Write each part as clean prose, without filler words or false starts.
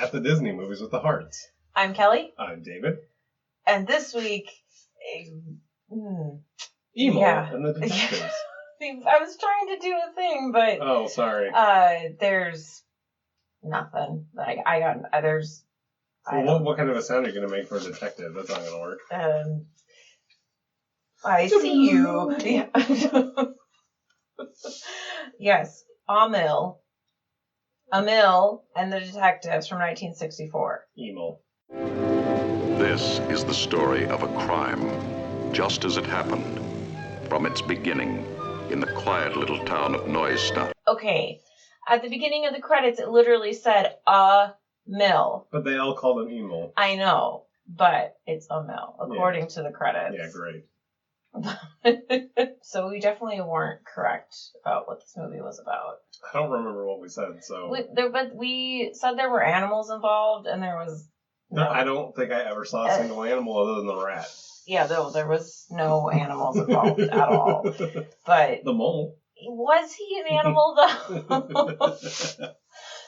at the Disney Movies with the Hearts. I'm Kelly. I'm David. And this week... Emil and the Detectives. I was trying to do a thing, but... Oh, sorry. There's nothing. Like, there's... Well, what kind of a sound are you going to make for a detective? That's not going to work. I see you. Yeah. Yes, Emil and the Detectives from 1964. Emil. This is the story of a crime, just as it happened, from its beginning, in the quiet little town of Neustadt. Okay, at the beginning of the credits, it literally said, Mill. But they all called him Emil. I know, but it's Emil, according to the credits. Yeah, great. So we definitely weren't correct about what this movie was about. I don't remember what we said, so... But we said there were animals involved, and there was... No, I don't think I ever saw a single animal other than the rat. Yeah, there was no animals involved at all. But... The mole. Was he an animal, though?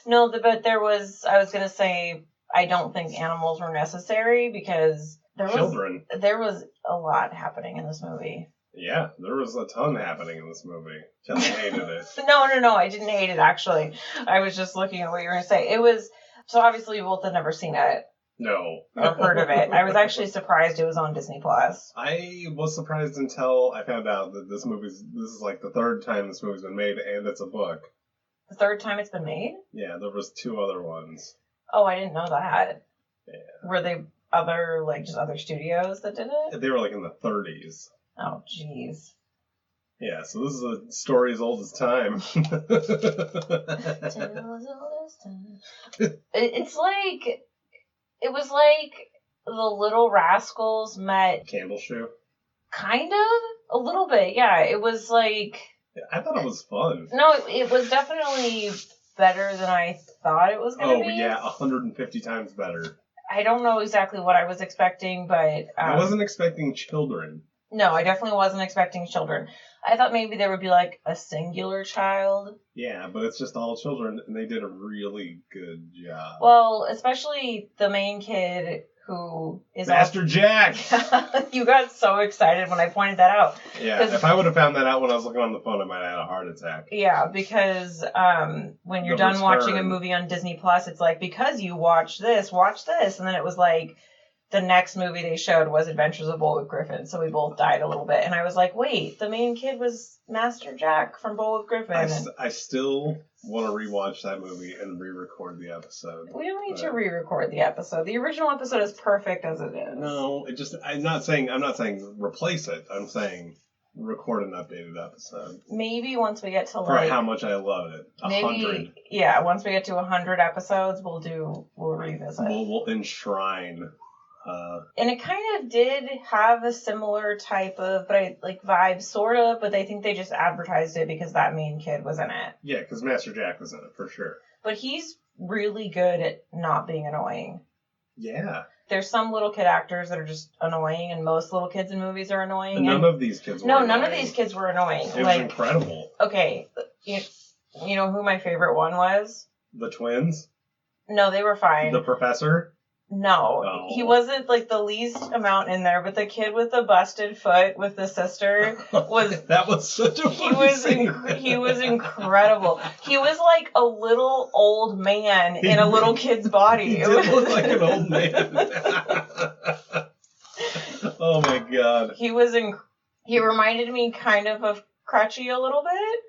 No, but there was... I was going to say, I don't think animals were necessary, because... There was a lot happening in this movie. Yeah, there was a ton happening in this movie. Kelly hated it. No, I didn't hate it, actually. I was just looking at what you were going to say. It was... So obviously you both had never seen it. No. Or heard of it. I was actually surprised it was on Disney+. I was surprised until I found out that this is like the third time this movie's been made, and it's a book. The third time it's been made? Yeah, there was 2 other ones. Oh, I didn't know that. Yeah. Were they just other studios that did it? They were like in the 30s. Oh, jeez. Yeah, so this is a story as old as time. It was like the Little Rascals met... Candle Shoe? Kind of? A little bit, yeah. It was like... Yeah, I thought it was fun. No, it was definitely better than I thought it was going to be. Oh, yeah, 150 times better. I don't know exactly what I was expecting, but... I wasn't expecting children. No, I definitely wasn't expecting children. I thought maybe there would be, like, a singular child. Yeah, but it's just all children, and they did a really good job. Well, especially the main kid who is... Master Jack! You got so excited when I pointed that out. Yeah, if I would have found that out when I was looking on the phone, I might have had a heart attack. Yeah, because when you're done watching a movie on Disney+, it's like, because you watch this. And then it was like... The next movie they showed was Adventures of Bullwhip Griffin, so we both died a little bit. And I was like, wait, the main kid was Master Jack from Bullwhip Griffin. I still want to rewatch that movie and re-record the episode. We don't need to re-record the episode. The original episode is perfect as it is. No, I'm not saying replace it. I'm saying record an updated episode. Maybe once we get to For how much I love it. 100. Yeah, once we get to 100 episodes, we'll revisit. We'll enshrine... And it kind of did have a similar type of vibe, sort of, but I think they just advertised it because that main kid was in it. Yeah, because Master Jack was in it, for sure. But he's really good at not being annoying. Yeah. There's some little kid actors that are just annoying, and most little kids in movies are annoying. None of these kids were annoying. None of these kids were annoying. It was incredible. Okay, you know who my favorite one was? The twins? No, they were fine. The professor? No, oh. He wasn't like the least amount in there, but the kid with the busted foot with the sister was... That was such a funny scene. He was incredible. He was like a little old man in a little kid's body. He did look like an old man. Oh my god. He reminded me kind of Crutchy a little bit.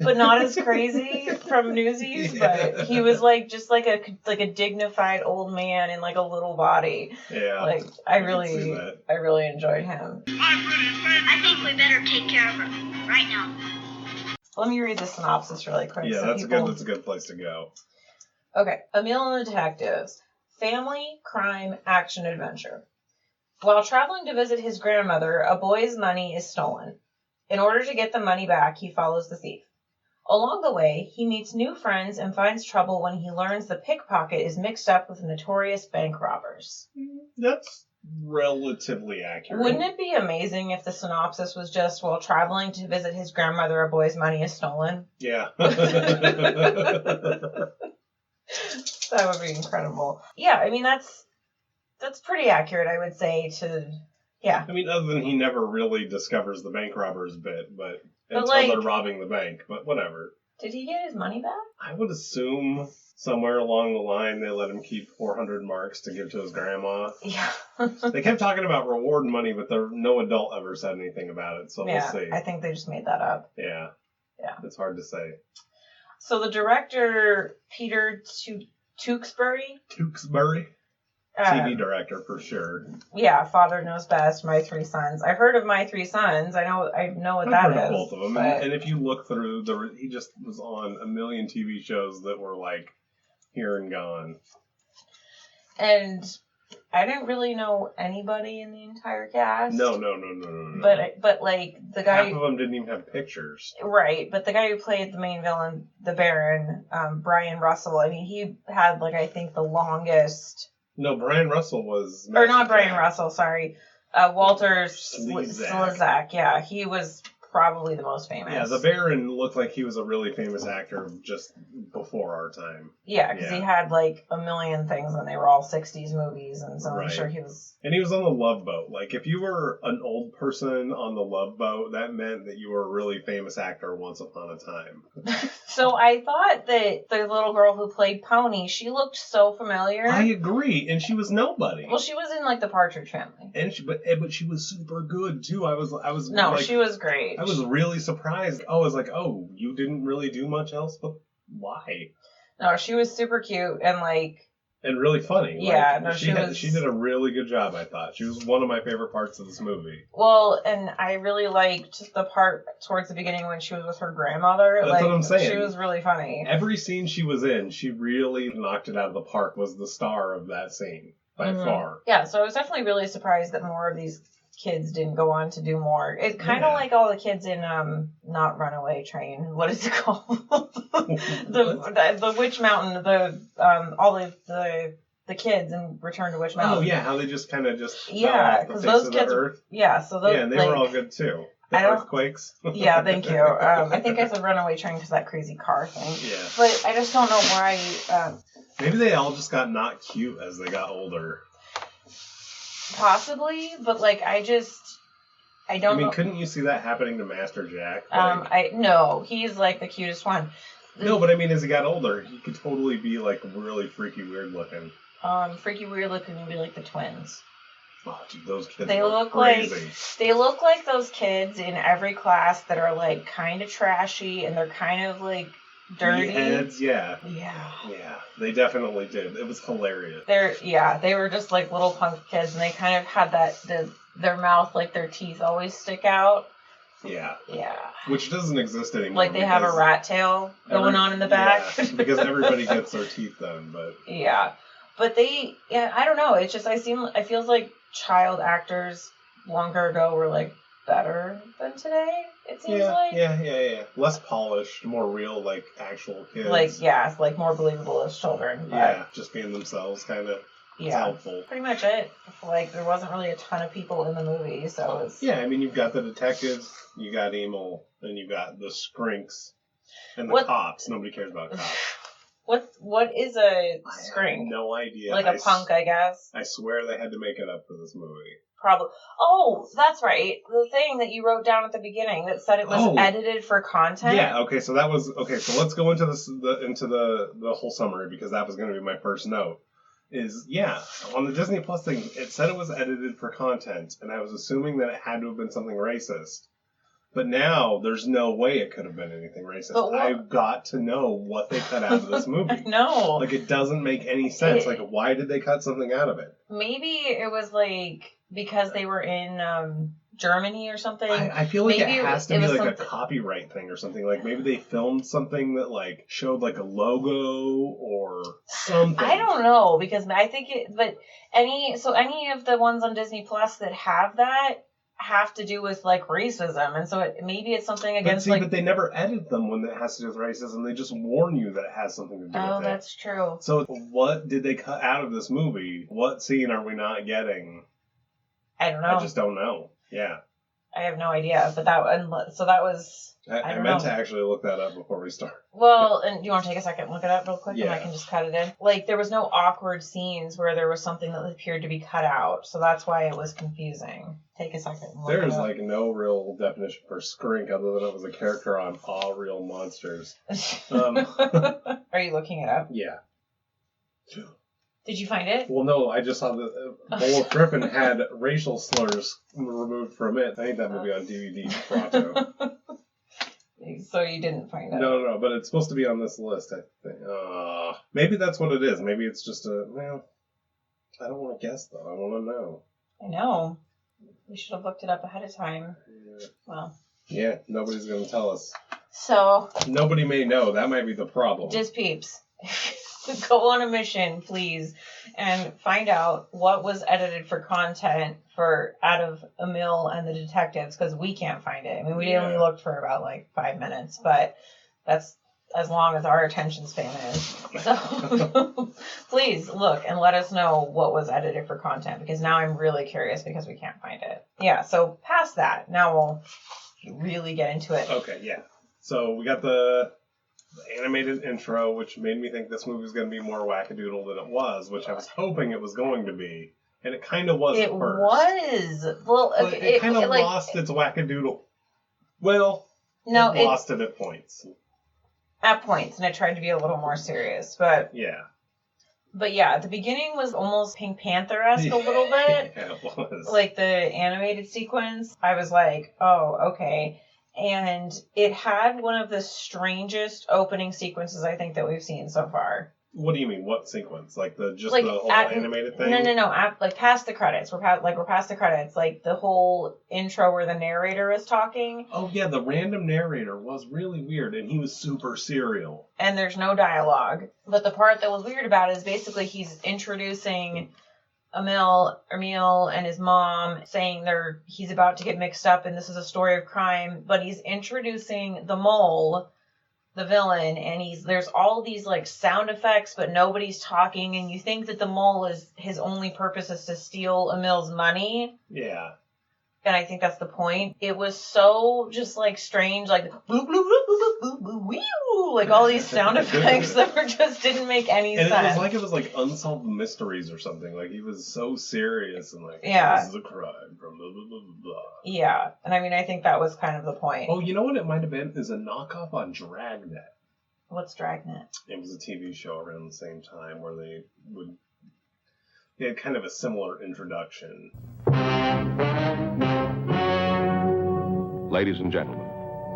But not as crazy from Newsies, but he was like just like a dignified old man in like a little body. Yeah. Like I really enjoyed him. I think we better take care of her right now. Let me read the synopsis really quick. Yeah, that's a good place to go. Okay. Emil and the Detectives. Family, crime, action, adventure. While traveling to visit his grandmother, a boy's money is stolen. In order to get the money back, he follows the thief. Along the way, he meets new friends and finds trouble when he learns the pickpocket is mixed up with notorious bank robbers. That's relatively accurate. Wouldn't it be amazing if the synopsis was just, while traveling to visit his grandmother, a boy's money is stolen? Yeah. That would be incredible. Yeah, I mean, that's pretty accurate, I would say, yeah. I mean, other than he never really discovers the bank robbers bit, but until like, they're robbing the bank, but whatever. Did he get his money back? I would assume somewhere along the line they let him keep 400 marks to give to his grandma. Yeah. They kept talking about reward money, but no adult ever said anything about it, so we'll see. I think they just made that up. Yeah. Yeah. It's hard to say. So the director, Peter Tewksbury? TV director for sure. Yeah, Father Knows Best, My Three Sons. I've heard of My Three Sons. I know what that I've heard is. of both of them. But... And if you look through, he just was on a million TV shows that were like here and gone. And I didn't really know anybody in the entire cast. No. But like the guy, half of them didn't even have pictures. Right, but the guy who played the main villain, the Baron, Brian Russell. I mean, he had like I think the longest. No, Brian Russell was... Or not Brian Russell, sorry. Walter Slezak. Yeah, he was probably the most famous. Yeah, the Baron looked like he was a really famous actor just before our time. Yeah, because he had like a million things and they were all 60s movies, and so I'm sure he was... And he was on the Love Boat. Like, if you were an old person on the Love Boat, that meant that you were a really famous actor once upon a time. So I thought that the little girl who played Pony, she looked so familiar. I agree, and she was nobody. Well, she was in like the Partridge Family. And but she was super good too. I was No, like, she was great. I was really surprised. I was like, oh, you didn't really do much else, but why? No, she was super cute and really funny. Yeah, like, no, she did a really good job, I thought. She was one of my favorite parts of this movie. Well, and I really liked the part towards the beginning when she was with her grandmother. That's what I'm saying. She was really funny. Every scene she was in, she really knocked it out of the park, was the star of that scene, by far. Yeah, so I was definitely really surprised that more of these kids didn't go on to do more. It's kind of like all the kids in not Runaway Train. What is it called? the Witch Mountain. All the kids in Return to Witch Mountain. Oh yeah, how they just kind of fell off the face those of kids. the earth. Yeah, so those, and they were all good too. The earthquakes. Yeah, thank you. I think I said Runaway Train because that crazy car thing. Yeah. But I just don't know why. Maybe they all just got not cute as they got older. Possibly, but I don't know. Couldn't you see that happening to Master Jack? No, he's the cutest one. No, but as he got older, he could totally be really freaky weird looking. Freaky weird looking would be like the twins. Oh, dude, those kids look crazy. They look like those kids in every class that are kind of trashy and they're kind of dirty. Heads, yeah. Yeah. Yeah, they definitely did. It was hilarious. They were just little punk kids, and they kind of had their mouth, their teeth always stick out. Yeah. Yeah. Which doesn't exist anymore. They have a rat tail going on in the back. Yeah, because everybody gets their teeth done, but... Yeah. But I don't know, it's just, it feels like child actors longer ago were, better than today, it seems like. Yeah. Less polished, more real, actual kids. More believable as children. But yeah, just being themselves, kind of. It's helpful. Pretty much it. There wasn't really a ton of people in the movie, so it's... Yeah, you've got the detectives, you got Emil, and you got the skrinks, and the cops. Nobody cares about cops. What is a skrink? I have no idea. A punk, I guess. I swear they had to make it up for this movie. Probably. Oh, that's right. The thing that you wrote down at the beginning that said it was edited for content. Yeah. Okay. So that was okay. So let's go into the whole summary because that was going to be my first note. On the Disney Plus thing, it said it was edited for content, and I was assuming that it had to have been something racist. But now there's no way it could have been anything racist. I've got to know what they cut out of this movie. No. It doesn't make any sense. Why did they cut something out of it? Maybe it was because they were in Germany or something. I feel like it has to be a copyright thing or something. Maybe they filmed something that showed a logo or something. I don't know because I think any of the ones on Disney Plus that have that have to do with racism, and so maybe it's something against. But they never edit them when it has to do with racism. They just warn you that it has something to do with it. Oh, that's true. So what did they cut out of this movie? What scene are we not getting? I don't know. I just don't know. Yeah. I have no idea, but that was I meant to actually look that up before we start. Well, and do you want to take a second and look it up real quick? Yeah. And I can just cut it in? Like, there was no awkward scenes where there was something that appeared to be cut out, so that's why it was confusing. Take a second and look There's it up. like no real definition for skrink other than it was a character on All Real Monsters. Are you looking it up? Yeah. Did you find it? Well, no, I just saw that Bowl of Griffin had racial slurs removed from it. I think that movie on DVD, Pronto. So you didn't find it? No, but it's supposed to be on this list, I think. Maybe that's what it is. Maybe it's just well, I don't want to guess, though. I want to know. I know. We should have looked it up ahead of time. Yeah. Well. Yeah, nobody's going to tell us. So. Nobody may know. That might be the problem. Just peeps. Go on a mission, please, and find out what was edited for content for out of Emil and the Detectives, because we can't find it. I mean, we only looked for about 5 minutes, but that's as long as our attention span is. So please look and let us know what was edited for content, because now I'm really curious because we can't find it. Yeah, so past that, now we'll really get into it. Okay, yeah. So we got the animated intro, which made me think this movie was going to be more wackadoodle than it was, which I was hoping it was going to be. And it kind of was at first. Was. Well, but it kind of lost its wackadoodle. Well, no, it lost it at points. At points, and it tried to be a little more serious, but... Yeah. But yeah, the beginning was almost Pink Panther-esque a little bit. Yeah, it was. Like the animated sequence. I was like, oh, okay. And it had one of the strangest opening sequences I think that we've seen so far. What do you mean? What sequence? Like the whole animated thing? No. Like past the credits. We're past the credits. Like the whole intro where the narrator is talking. Oh yeah, the random narrator was really weird, and he was super serial. And there's no dialogue. But the part that was weird about it is basically he's introducing Emil and his mom, saying he's about to get mixed up and this is a story of crime, but he's introducing the mole, the villain, and there's all these sound effects, but nobody's talking, and you think that the mole his only purpose is to steal Emil's money. Yeah. And I think that's the point. It was so just strange, bloop, bloop, bloop, bloop, bloop, bloop, wee, all these sound effects that just didn't make any sense. And it was Unsolved Mysteries or something. He was so serious and yeah. This is a crime from blah, blah, blah, blah. Yeah. And I mean, I think that was kind of the point. Oh, you know what it might have been? Is a knockoff on Dragnet. What's Dragnet? It was a TV show around the same time where they had kind of a similar introduction. Ladies and gentlemen,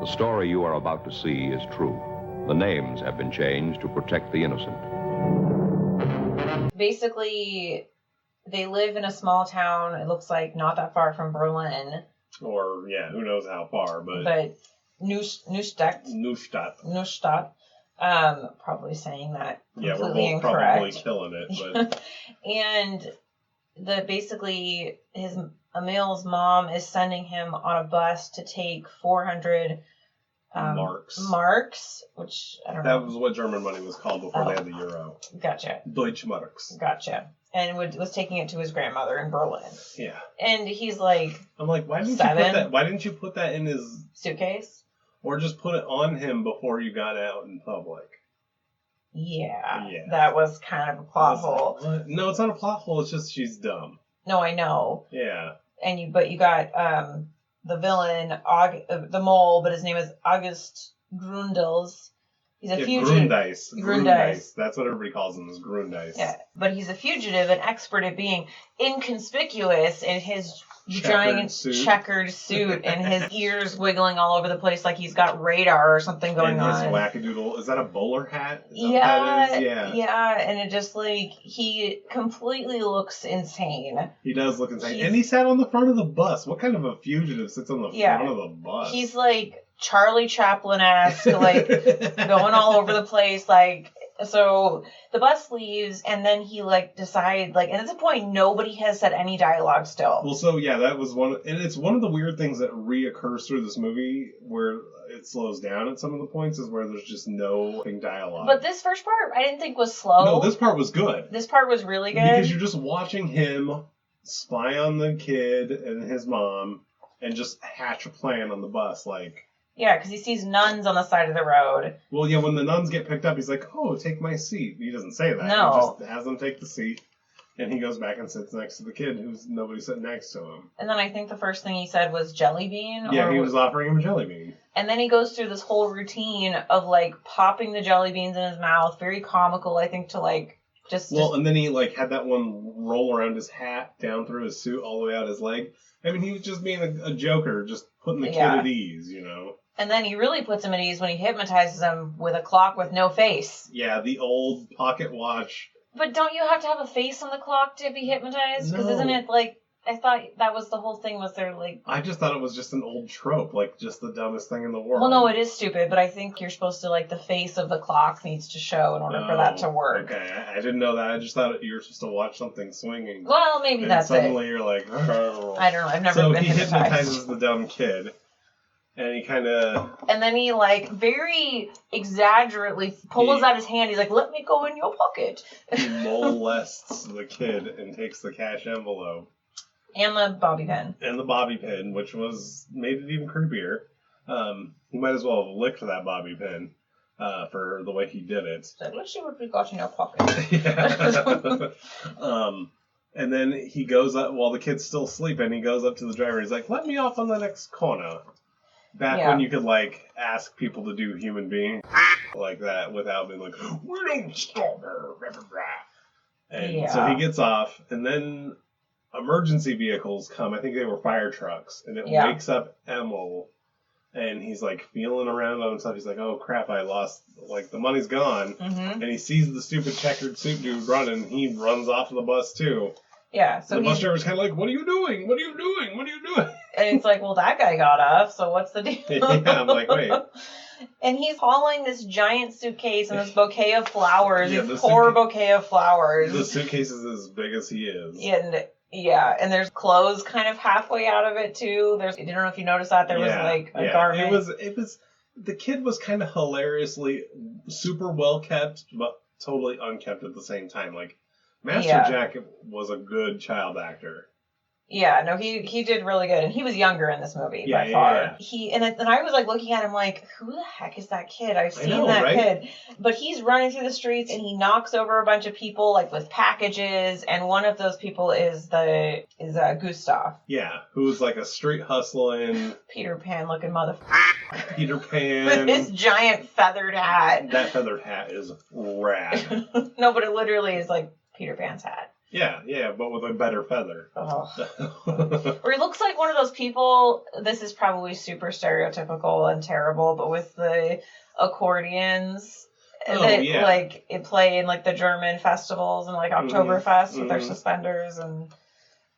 the story you are about to see is true. The names have been changed to protect the innocent. Basically, they live in a small town, it looks like not that far from Berlin. Or, yeah, who knows how far, but Neustadt. Probably saying that completely yeah, we're both incorrect. Probably killing it, but... And basically Emil's mom is sending him on a bus to take 400 marks, which I don't know. That was what German money was called before they had the euro. Gotcha. Deutschmarks. Gotcha. And was taking it to his grandmother in Berlin. Yeah. And he's like, I'm like, why didn't you put that in his suitcase? Or just put it on him before you got out in public? Yeah. That was kind of a plot hole. What? No, it's not a plot hole. It's just she's dumb. No, I know. Yeah. But you got the villain, the mole, but his name is August Grundels. He's a fugitive. Grundeis. That's what everybody calls him, is Grundeis. Yeah, but he's a fugitive and expert at being inconspicuous in his giant checkered suit and his ears wiggling all over the place like he's got radar or something going on. And his wackadoodle, is that a bowler hat? Yeah, and it just he completely looks insane. He does look insane. And he sat on the front of the bus. What kind of a fugitive sits on the front of the bus? He's Charlie Chaplin-esque, going all over the place, so the bus leaves, and then he decides, and at this point nobody has said any dialogue still. Well, so yeah, that was and it's one of the weird things that reoccurs through this movie where it slows down at some of the points is where there's just no dialogue. But this first part I didn't think was slow. No, this part was good. This part was really good. Because you're just watching him spy on the kid and his mom and just hatch a plan on the bus, Yeah, because he sees nuns on the side of the road. Well, yeah, when the nuns get picked up, he's like, oh, take my seat. He doesn't say that. No. He just has them take the seat, and he goes back and sits next to the kid who's nobody sitting next to him. And then I think the first thing he said was jelly bean. Yeah, he was offering him a jelly bean. And then he goes through this whole routine of, like, popping the jelly beans in his mouth. Very comical, I think, to, like, just... And then he, like, had that one roll around his hat down through his suit all the way out his leg. I mean, he was just being a joker, just putting the kid at ease, you know? And then he really puts him at ease when he hypnotizes him with a clock with no face. Yeah, the old pocket watch. But don't you have to have a face on the clock to be hypnotized? Because isn't it, like... I thought that was the whole thing, was there, like... I just thought it was just an old trope, like, just the dumbest thing in the world. Well, no, it is stupid, but I think you're supposed to, like, the face of the clock needs to show in order for that to work. Okay, I didn't know that. I just thought you were supposed to watch something swinging. Well, maybe and that's suddenly it. You're like... Oh. I don't know, I've never been hypnotized. So he hypnotizes the dumb kid, and he kind of... And then he, like, very exaggerately pulls out his hand. He's like, let me go in your pocket. He molests the kid and takes the cash envelope. And the bobby pin. And the bobby pin, which made it even creepier. He might as well have licked that bobby pin for the way he did it. So let's see what we got in your pocket. Yeah. And then he goes up, while the kid's still sleeping, he goes up to the driver and he's like, let me off on the next corner. Back when you could, like, ask people to do human being like that without being like, we don't stop her. And so he gets off, and then... emergency vehicles come. I think they were fire trucks, and it wakes up Emil, and he's like feeling around on himself. He's like, "Oh crap! I lost. Like the money's gone." Mm-hmm. And he sees the stupid checkered suit dude running. He runs off the bus too. Yeah. So the bus driver's kind of like, "What are you doing? What are you doing? What are you doing?" And it's like, "Well, that guy got off. So what's the deal?" Yeah, I'm like, wait. And he's hauling this giant suitcase and this bouquet of flowers. This poor bouquet of flowers. The suitcase is as big as he is. And there's clothes kind of halfway out of it too. I don't know if you noticed that there was like a garment. It was the kid was kind of hilariously super well kept, but totally unkept at the same time. Like Master Jack was a good child actor. Yeah, no, he did really good, and he was younger in this movie by far. And I was like looking at him like, who the heck is that kid? I've seen that kid, but he's running through the streets and he knocks over a bunch of people like with packages, and one of those people is Gustav. Yeah, who's like a street hustling Peter Pan looking motherfucker. Peter Pan with his giant feathered hat. That feathered hat is rad. No, but it literally is like Peter Pan's hat. Yeah, but with a better feather. Oh. Or he looks like one of those people, this is probably super stereotypical and terrible, but with the accordions like it play in like the German festivals and like Oktoberfest with their suspenders, and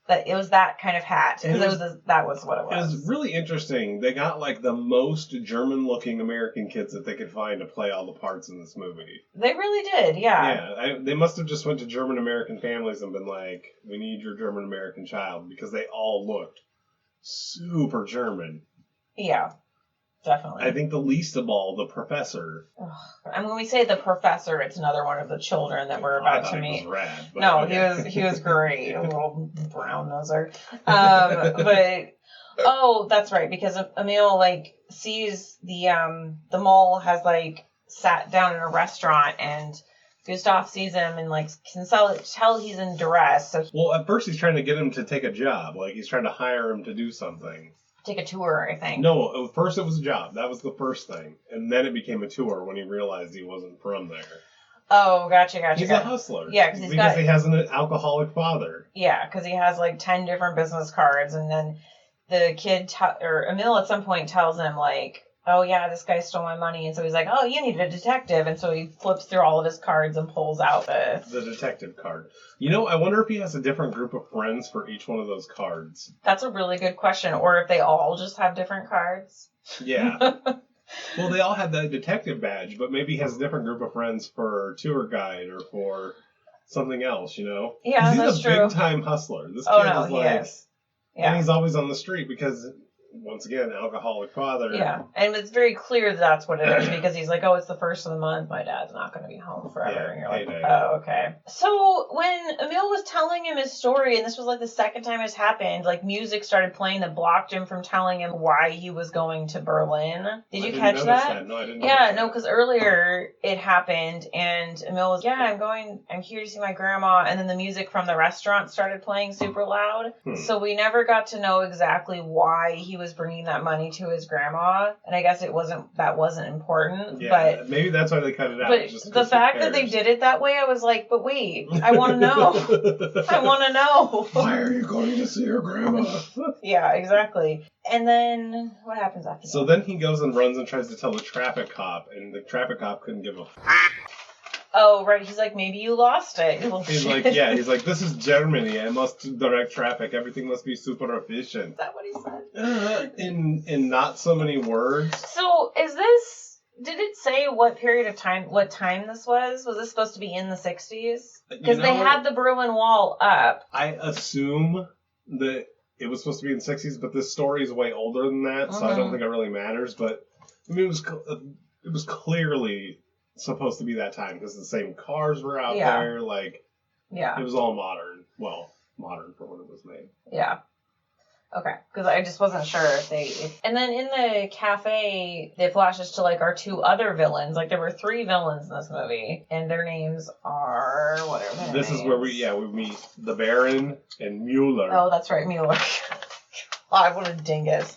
that it was that kind of hat. Because that was what it was. It was really interesting. They got like the most German-looking American kids that they could find to play all the parts in this movie. They really did, yeah. Yeah, they must have just went to German-American families and been like, we need your German-American child, because they all looked super German. Yeah, definitely. I think the least of all, the professor. And when we say the professor, it's another one of the children that we're about to meet. He was rad, no, okay. he was great. A little brown noser. But that's right, because Emil like sees the mole has like sat down in a restaurant, and Gustav sees him and like can tell he's in duress. So at first he's trying to get him to take a job, like he's trying to hire him to do something. Take a tour, I think. No, at first it was a job. That was the first thing. And then it became a tour when he realized he wasn't from there. Oh, gotcha. He's a hustler. Yeah, because he has an alcoholic father. Yeah, because he has like 10 different business cards, and then the kid, Emil at some point tells him like, oh yeah, this guy stole my money, and so he's like, oh, you need a detective, and so he flips through all of his cards and pulls out the detective card. You know, I wonder if he has a different group of friends for each one of those cards. That's a really good question, or if they all just have different cards. Yeah. Well, they all have that detective badge, but maybe he has a different group of friends for tour guide or for something else, you know? Yeah, that's true. He's a big-time hustler. This kid is like... He is. Yeah. And he's always on the street because... once again, alcoholic father. Yeah, and it's very clear that's what it is because he's like, oh, it's the first of the month. My dad's not going to be home forever. Yeah, and you're like, payday. oh, okay. So when Emil was telling him his story, and this was like the second time it's happened, like music started playing that blocked him from telling him why he was going to Berlin. Did you catch that? No, I didn't. Yeah, no, because earlier it happened, and Emil was, I'm here to see my grandma, and then the music from the restaurant started playing super loud. So we never got to know exactly why he was bringing that money to his grandma, and I guess that wasn't important. Yeah, but maybe that's why they cut it out. But just the fact that they did it that way, I was like, but wait, I want to know. I want to know. Why are you going to see your grandma? Yeah, exactly. And then what happens after that? So then he goes and runs and tries to tell the traffic cop, and the traffic cop couldn't give a Oh, right. He's like, maybe you lost it. He's like, this is Germany. I must direct traffic. Everything must be super efficient. Is that what he said? In not so many words. So, did it say what time this was? Was this supposed to be in the 60s? Because they had the Berlin Wall up. I assume that it was supposed to be in the 60s, but this story is way older than that, so I don't think it really matters. But, I mean, it was clearly supposed to be that time because the same cars were out there. Like, it was all modern. Well, modern for when it was made. Yeah. Okay, because I just wasn't sure and then in the cafe, it flashes to like our two other villains. Like there were 3 villains in this movie, and their names are whatever. This is where we meet the Baron and Mueller. Oh, that's right, Mueller. God, what a dingus.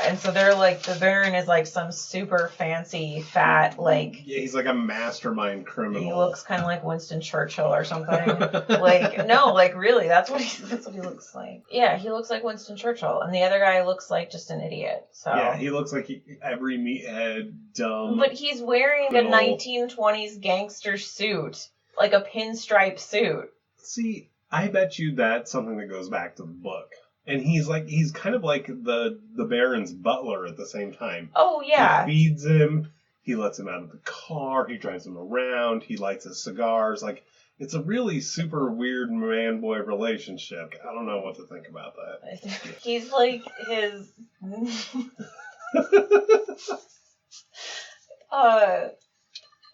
And so they're like, the Baron is like some super fancy, fat, like... Yeah, he's like a mastermind criminal. He looks kind of like Winston Churchill or something. Like, no, like really, that's what he looks like. Yeah, he looks like Winston Churchill, and the other guy looks like just an idiot, so... Yeah, he looks like every meathead, dumb... But he's wearing a 1920s gangster suit, like a pinstripe suit. See, I bet you that's something that goes back to the book. And he's kind of like the Baron's butler at the same time. Oh, yeah. He feeds him. He lets him out of the car. He drives him around. He lights his cigars. Like, it's a really super weird man-boy relationship. I don't know what to think about that. He's like his...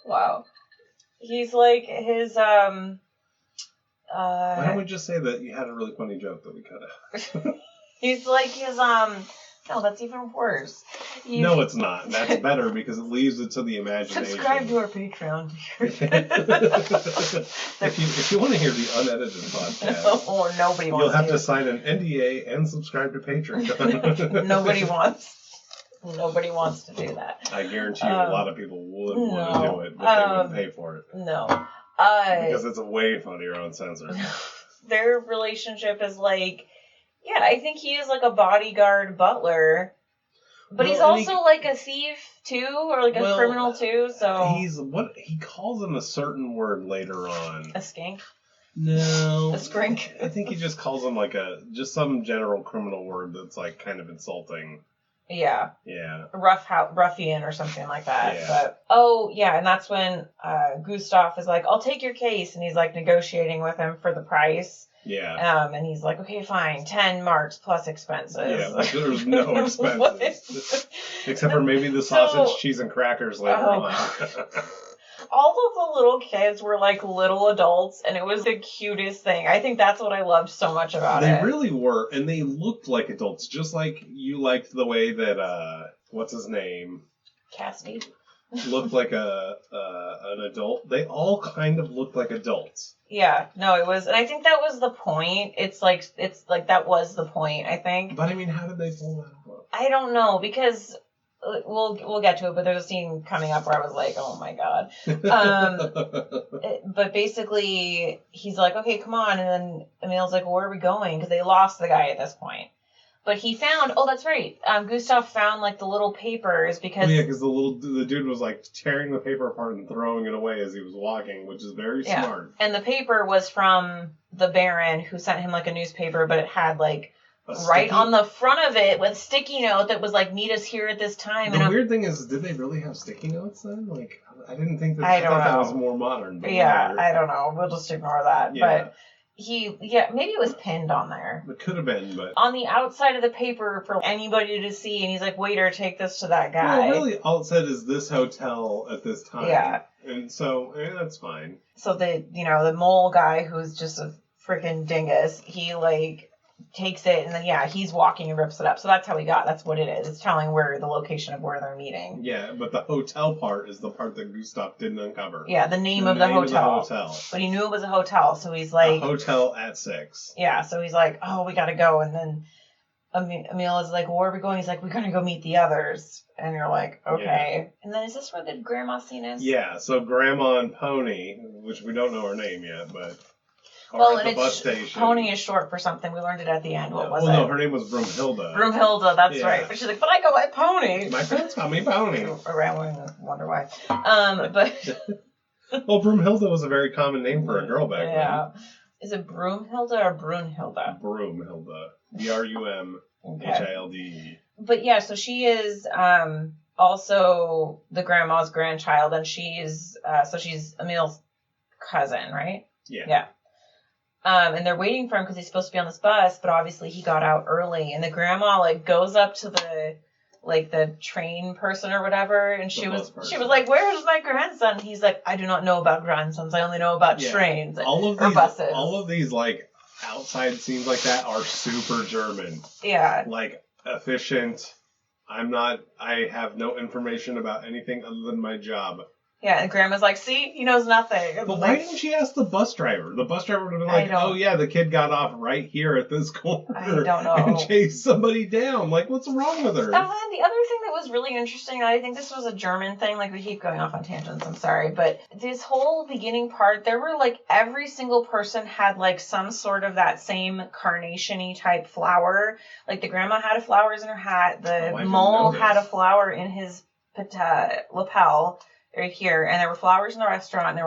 wow. He's like his, why don't we just say that you had a really funny joke that we cut out? He's like his, no, that's even worse. No, it's not. That's better because it leaves it to the imagination. Subscribe to our Patreon. If you want to hear the unedited podcast, or nobody wants you'll have to sign an NDA and subscribe to Patreon. Nobody wants to do that. I guarantee you a lot of people would want to do it, but they wouldn't pay for it. No. Because it's way funnier uncensored. Their relationship is like, yeah, I think he is like a bodyguard butler, but he's also like a thief too, or like a criminal too. So he calls him a certain word later on. A skink. No. A skrink. I think he just calls him like just some general criminal word that's like kind of insulting. Yeah. Yeah. Ruffian or something like that. Yeah. But and that's when Gustav is like, I'll take your case, and he's like negotiating with him for the price. Yeah. And he's like, okay, fine, 10 marks plus expenses. Yeah, but there's no expenses. Except for maybe the sausage, cheese, and crackers later on. All of the little kids were like little adults, and it was the cutest thing. I think that's what I loved so much about it. They really were, and they looked like adults, just like you liked the way that, what's his name? Cassidy. Looked like an adult. They all kind of looked like adults. Yeah, no, it was, and I think that was the point. It's like that was the point, I think. But I mean, how did they pull that off? I don't know, because we'll get to it, but there's a scene coming up where I was like, oh my god. But basically, he's like, okay, come on, and then Emil's like, well, where are we going? Because they lost the guy at this point. But he found, that's right. Gustav found like the little papers because... Yeah, because the dude was like tearing the paper apart and throwing it away as he was walking, which is very smart. And the paper was from the Baron, who sent him like a newspaper, but it had like on the front of it with a sticky note that was like, meet us here at this time. The weird thing is, did they really have sticky notes then? Like, I didn't think that. I thought that was more modern. But yeah, I don't know. We'll just ignore that. Yeah. maybe it was pinned on there. It could have been, but... On the outside of the paper for anybody to see, and he's like, waiter, take this to that guy. Well, really, all it said is this hotel at this time. Yeah. And so, that's fine. So the mole guy, who's just a freaking dingus, he, like, takes it, and then, he's walking and rips it up. So that's how that's what it is. It's telling where the location of where they're meeting. Yeah, but the hotel part is the part that Gustav didn't uncover. Yeah, the name of the hotel. But he knew it was a hotel, so he's like... A hotel at 6. Yeah, so he's like, oh, we gotta go, and then Emil is like, well, where are we going? He's like, we're gonna go meet the others. And you're like, okay. Yeah. And then is this where the grandma scene is? Yeah, so Grandma and Pony, which we don't know her name yet, but... Well, and bus station. Pony is short for something. We learned it at the end. What was it? No, her name was Broomhilda. Broomhilda, that's right. But she's like, but I go by Pony. My friends call me Pony. I wonder why. But... Well, Broomhilda was a very common name for a girl back then. Yeah. Is it Broomhilda or Brunhilda? Broomhilda. Brumhilde. But yeah, so she is also the grandma's grandchild, and she's Emil's cousin, right? Yeah. Yeah. And they're waiting for him because he's supposed to be on this bus, but obviously he got out early. And the grandma goes up to the train person or whatever, and she was like, "Where's my grandson?" He's like, "I do not know about grandsons. I only know about trains or buses." All of these outside scenes like that are super German. Yeah. Efficient. I have no information about anything other than my job. Yeah, and Grandma's like, see, he knows nothing. But why didn't she ask the bus driver? The bus driver would have been like, oh yeah, the kid got off right here at this corner. I don't know. And chased somebody down. What's wrong with her? The other thing that was really interesting, and I think this was a German thing, we keep going off on tangents, I'm sorry, but this whole beginning part, there were every single person had some sort of that same carnation-y type flower. The grandma had flowers in her hat, the mole had a flower in his lapel. Right here, and there were flowers in the restaurant, and they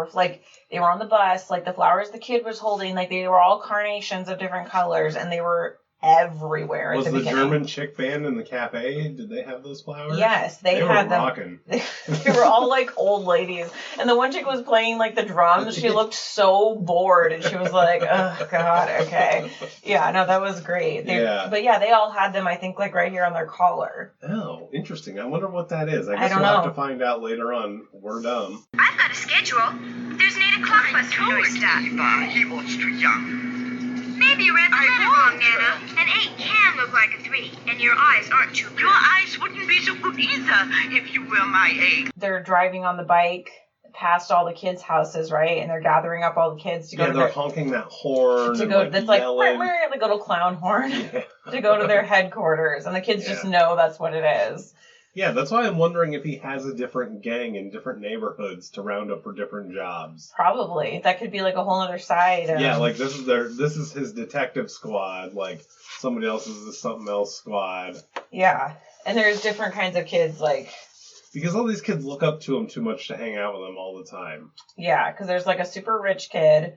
were on the bus, the flowers the kid was holding, they were all carnations of different colors, and they were everywhere. Was the German chick band in the cafe? Did they have those flowers? Yes, they had them. Rocking. They were all old ladies, and the one chick was playing the drums. She looked so bored, and she was like, "Oh God, okay, yeah, no, that was great." But yeah, they all had them. I think right here on their collar. Oh, interesting. I wonder what that is. I guess we'll have to find out later on. We're dumb. I've got a schedule. There's an 8 o'clock bus from Neustadt. He was too young. Maybe you read the letter wrong, Nana. An 8 can look like a 3, and your eyes aren't too good. Your eyes wouldn't be so good either if you were my age. They're driving on the bike past all the kids' houses, right? And they're gathering up all the kids to go to they're honking that horn. To go, that's yelling. The little clown horn. Yeah. To go to their headquarters. And the kids just know that's what it is. Yeah, that's why I'm wondering if he has a different gang in different neighborhoods to round up for different jobs. Probably. That could be a whole other side. Yeah, this is his detective squad. Somebody else's is something else squad. Yeah, and there's different kinds of kids, Because all these kids look up to him too much to hang out with him all the time. Yeah, because there's a super rich kid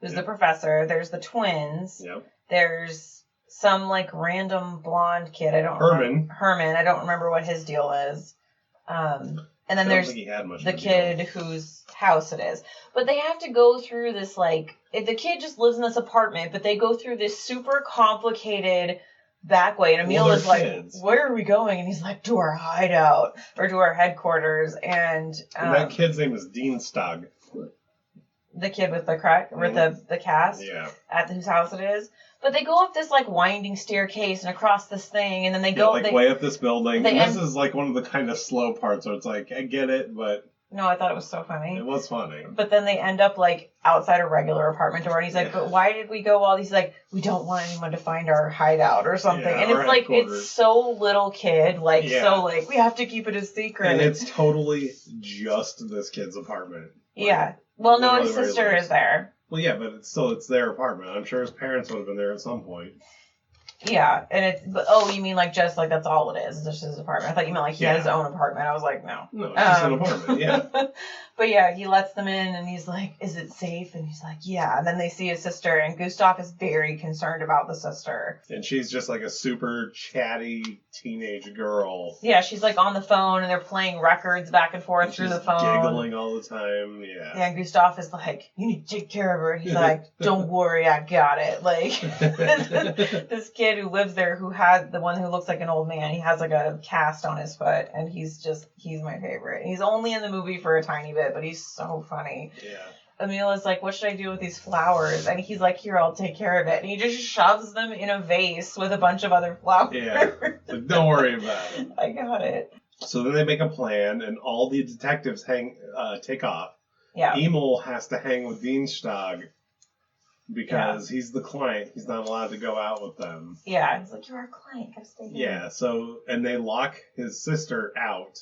who's the professor. There's the twins. Yep. There's some random blonde kid. Herman. I don't remember what his deal is. And then there's the kid whose house it is. But they have to go through this the kid just lives in this apartment, but they go through this super complicated back way. And Emil is kids. Where are we going? And he's like, to our hideout or to our headquarters. And that kid's name is Dienstag. The kid with the the cast. Yeah. At whose house it is. But they go up this winding staircase and across this thing, and then they go way up this building. And this is one of the kind of slow parts where it's I get it, but no, I thought it was so funny. It was funny. But then they end up outside a regular apartment door, and he's like, "But why did we go all?" He's like, "We don't want anyone to find our hideout or something." Yeah, and it's it's so little kid, so we have to keep it a secret. And it's totally just this kid's apartment. Yeah. Well, no, his sister is there. Well, yeah, but it's their apartment. I'm sure his parents would have been there at some point. Yeah, and it's, but, oh, you mean like just like that's all it is? It's just his apartment. I thought you meant like he had his own apartment. I was like, no. No, it's just an apartment, yeah. But yeah, he lets them in and he's like, is it safe? And he's like, yeah. And then they see his sister and Gustav is very concerned about the sister. And she's just like a super chatty teenage girl. Yeah, she's like on the phone and they're playing records back and forth through the phone. Giggling all the time, yeah. Yeah, and Gustav is like, you need to take care of her. And he's like, don't worry, I got it. Like, this kid who lives there who had the one who looks like an old man, he has like a cast on his foot and he's my favorite. He's only in the movie for a tiny bit, but he's so funny. Yeah. Emil is like, what should I do with these flowers? And he's like, here, I'll take care of it. And he just shoves them in a vase with a bunch of other flowers. Yeah. Like, don't worry about it. I got it. So then they make a plan, and all the detectives take off. Yeah. Emil has to hang with Dienstag because he's the client. He's not allowed to go out with them. Yeah. He's like, you're our client. Gotta stay here. Yeah. So, and they lock his sister out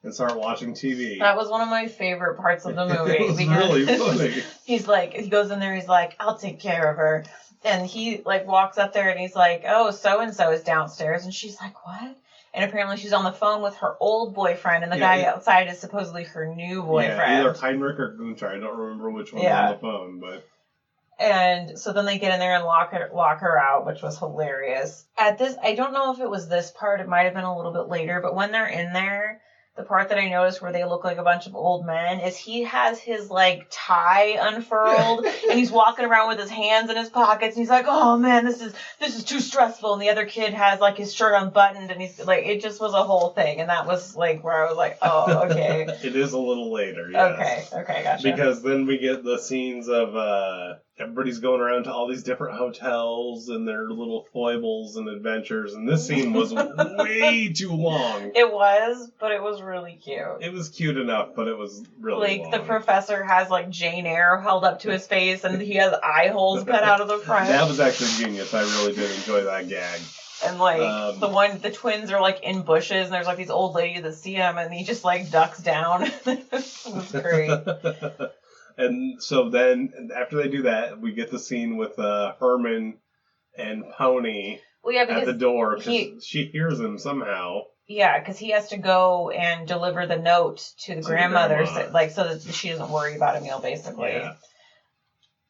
and start watching TV. That was one of my favorite parts of the movie. It was really funny. He's like, he goes in there, he's like, I'll take care of her. And he like walks up there and he's like, oh, so-and-so is downstairs. And she's like, what? And apparently she's on the phone with her old boyfriend, and the guy outside is supposedly her new boyfriend. Yeah, either Heinrich or Gunther. I don't remember which one's on the phone, but... And so then they get in there and lock her out, which was hilarious. At this, I don't know if it was this part, it might have been a little bit later, but when they're in there, the part that I noticed where they look like a bunch of old men is he has his, like, tie unfurled, and he's walking around with his hands in his pockets, and he's like, oh, man, this is too stressful, and the other kid has, like, his shirt unbuttoned, and he's, like, it just was a whole thing, and that was, like, where I was like, oh, okay. It is a little later, yes. Okay, gotcha. Because then we get the scenes of, everybody's going around to all these different hotels and their little foibles and adventures, and this scene was way too long. It was, but it was really cute. It was cute enough, but it was really long. The professor has, like, Jane Eyre held up to his face, and he has eye holes cut out of the front. That was actually genius. I really did enjoy that gag. And, like, the twins are, like, in bushes, and there's, like, these old ladies that see him, and he just, like, ducks down. It was great. And so then, after they do that, we get the scene with Herman and Pony at the door, because she hears him somehow. Yeah, because he has to go and deliver the note to the grandmother, so that she doesn't worry about Emil, basically. Yeah.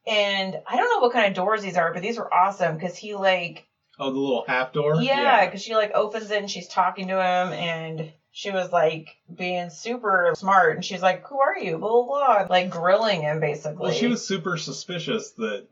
And I don't know what kind of doors these are, but these were awesome, because he, like... Oh, the little half door? Yeah, because she, like, opens it, and she's talking to him, and... She was, like, being super smart, and she's like, who are you? Blah, blah, blah. Like, grilling him, basically. Well, she was super suspicious that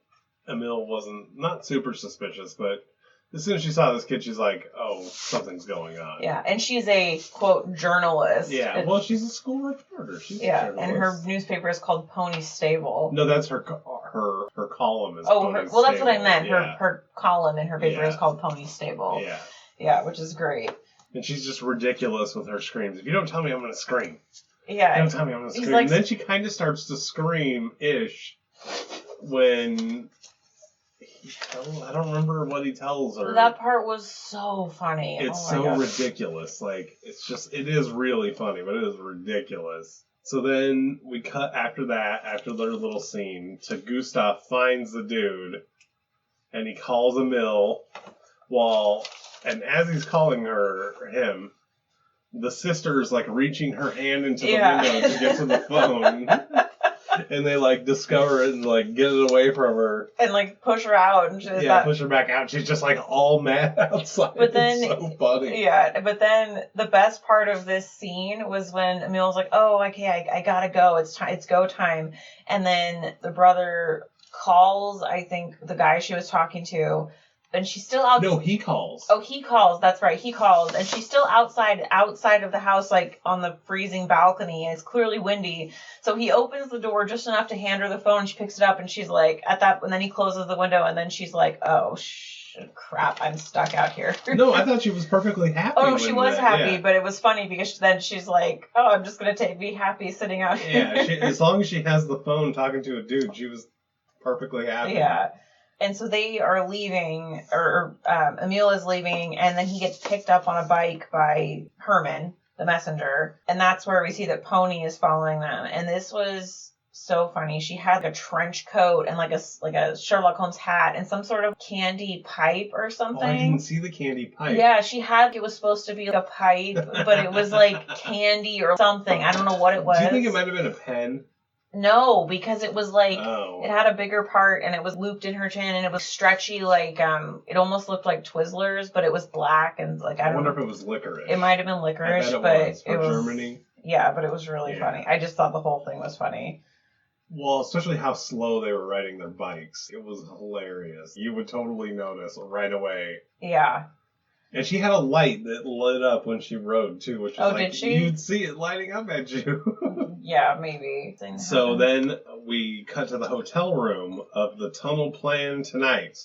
Emil wasn't... Not super suspicious, but as soon as she saw this kid, she's like, oh, something's going on. Yeah, and she's a, quote, journalist. Yeah, well, she's a school reporter. She's a journalist. And her newspaper is called Pony Stable. No, that's her column is Pony Stable. That's what I meant. Yeah. Her column in her paper is called Pony Stable. Yeah. Yeah, which is great. And she's just ridiculous with her screams. If you don't tell me, I'm going to scream. Yeah. Don't tell me, I'm going to scream. Like, and then she kind of starts to scream-ish when... I don't remember what he tells her. That part was so funny. It's ridiculous. Like, it is really funny, but it is ridiculous. So then we cut after their little scene, to Gustav finds the dude, and he calls Emil and as he's calling him, the sister's, like, reaching her hand into the window to get to the phone. And they, like, discover it and, like, get it away from her. And, like, push her out. And push her back out. She's just, like, all mad outside. But then, it's so funny. Yeah, but then the best part of this scene was when Emil's like, oh, okay, I gotta go. It's go time. And then the brother calls, I think, the guy she was talking to. And she's still out. No, he calls. Oh, he calls. That's right. He calls. And she's still outside of the house, like on the freezing balcony. And it's clearly windy. So he opens the door just enough to hand her the phone. And she picks it up and she's like, and then he closes the window. And then she's like, oh, crap. I'm stuck out here. No, I thought she was perfectly happy. Oh, no, she was happy. Yeah. But it was funny because then she's like, oh, I'm just going to be happy sitting out here. Yeah, as long as she has the phone talking to a dude, she was perfectly happy. Yeah. And so they are leaving, or Emil is leaving, and then he gets picked up on a bike by Herman, the messenger. And that's where we see that Pony is following them. And this was so funny. She had a trench coat and like a Sherlock Holmes hat and some sort of candy pipe or something. Oh, I didn't see the candy pipe. Yeah, it was supposed to be like a pipe, but it was like candy or something. I don't know what it was. Do you think it might have been a pen? No, because it was like, it had a bigger part and it was looped in her chin and it was stretchy, like, it almost looked like Twizzlers, but it was black and like, I wonder if it was licorice. It might have been licorice, but it was Germany. Yeah, but it was really funny. I just thought the whole thing was funny. Well, especially how slow they were riding their bikes. It was hilarious. You would totally notice right away. Yeah. And she had a light that lit up when she rode, too, which was did she? You'd see it lighting up at you. Yeah, maybe. So then we cut to the hotel room of the tunnel plan tonight,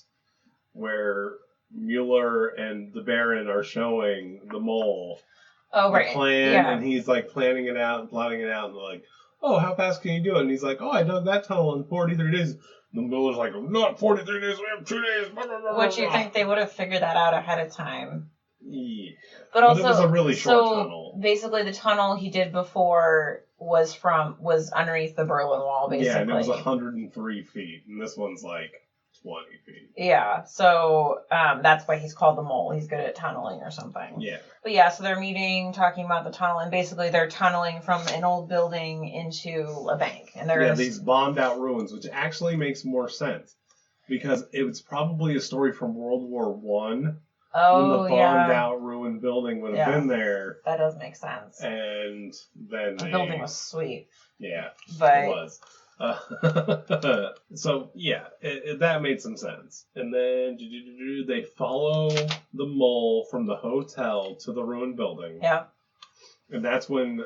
where Mueller and the Baron are showing the mole the plan, and he's like planning it out and plotting it out, and they're like, oh, how fast can you do it? And he's like, oh, I dug that tunnel in 43 days. The Mueller's like, not 43 days, we have 2 days. Blah, blah, blah, Would you think they would have figured that out ahead of time? Yeah. But also, it was a really short tunnel. Basically, the tunnel he did before was underneath the Berlin Wall, basically. Yeah, and it was 103 feet, and this one's like 20 feet. Yeah, so that's why he's called the Mole. He's good at tunneling or something. Yeah. But yeah, so they're meeting, talking about the tunnel, and basically they're tunneling from an old building into a bank. And these bombed out ruins, which actually makes more sense, because it was probably a story from World War One. When the bombed out ruined building would have been there. That does make sense. And then the building was sweet. Yeah, but it was. So yeah, that made some sense. And then they follow the mole from the hotel to the ruined building. Yeah. And that's when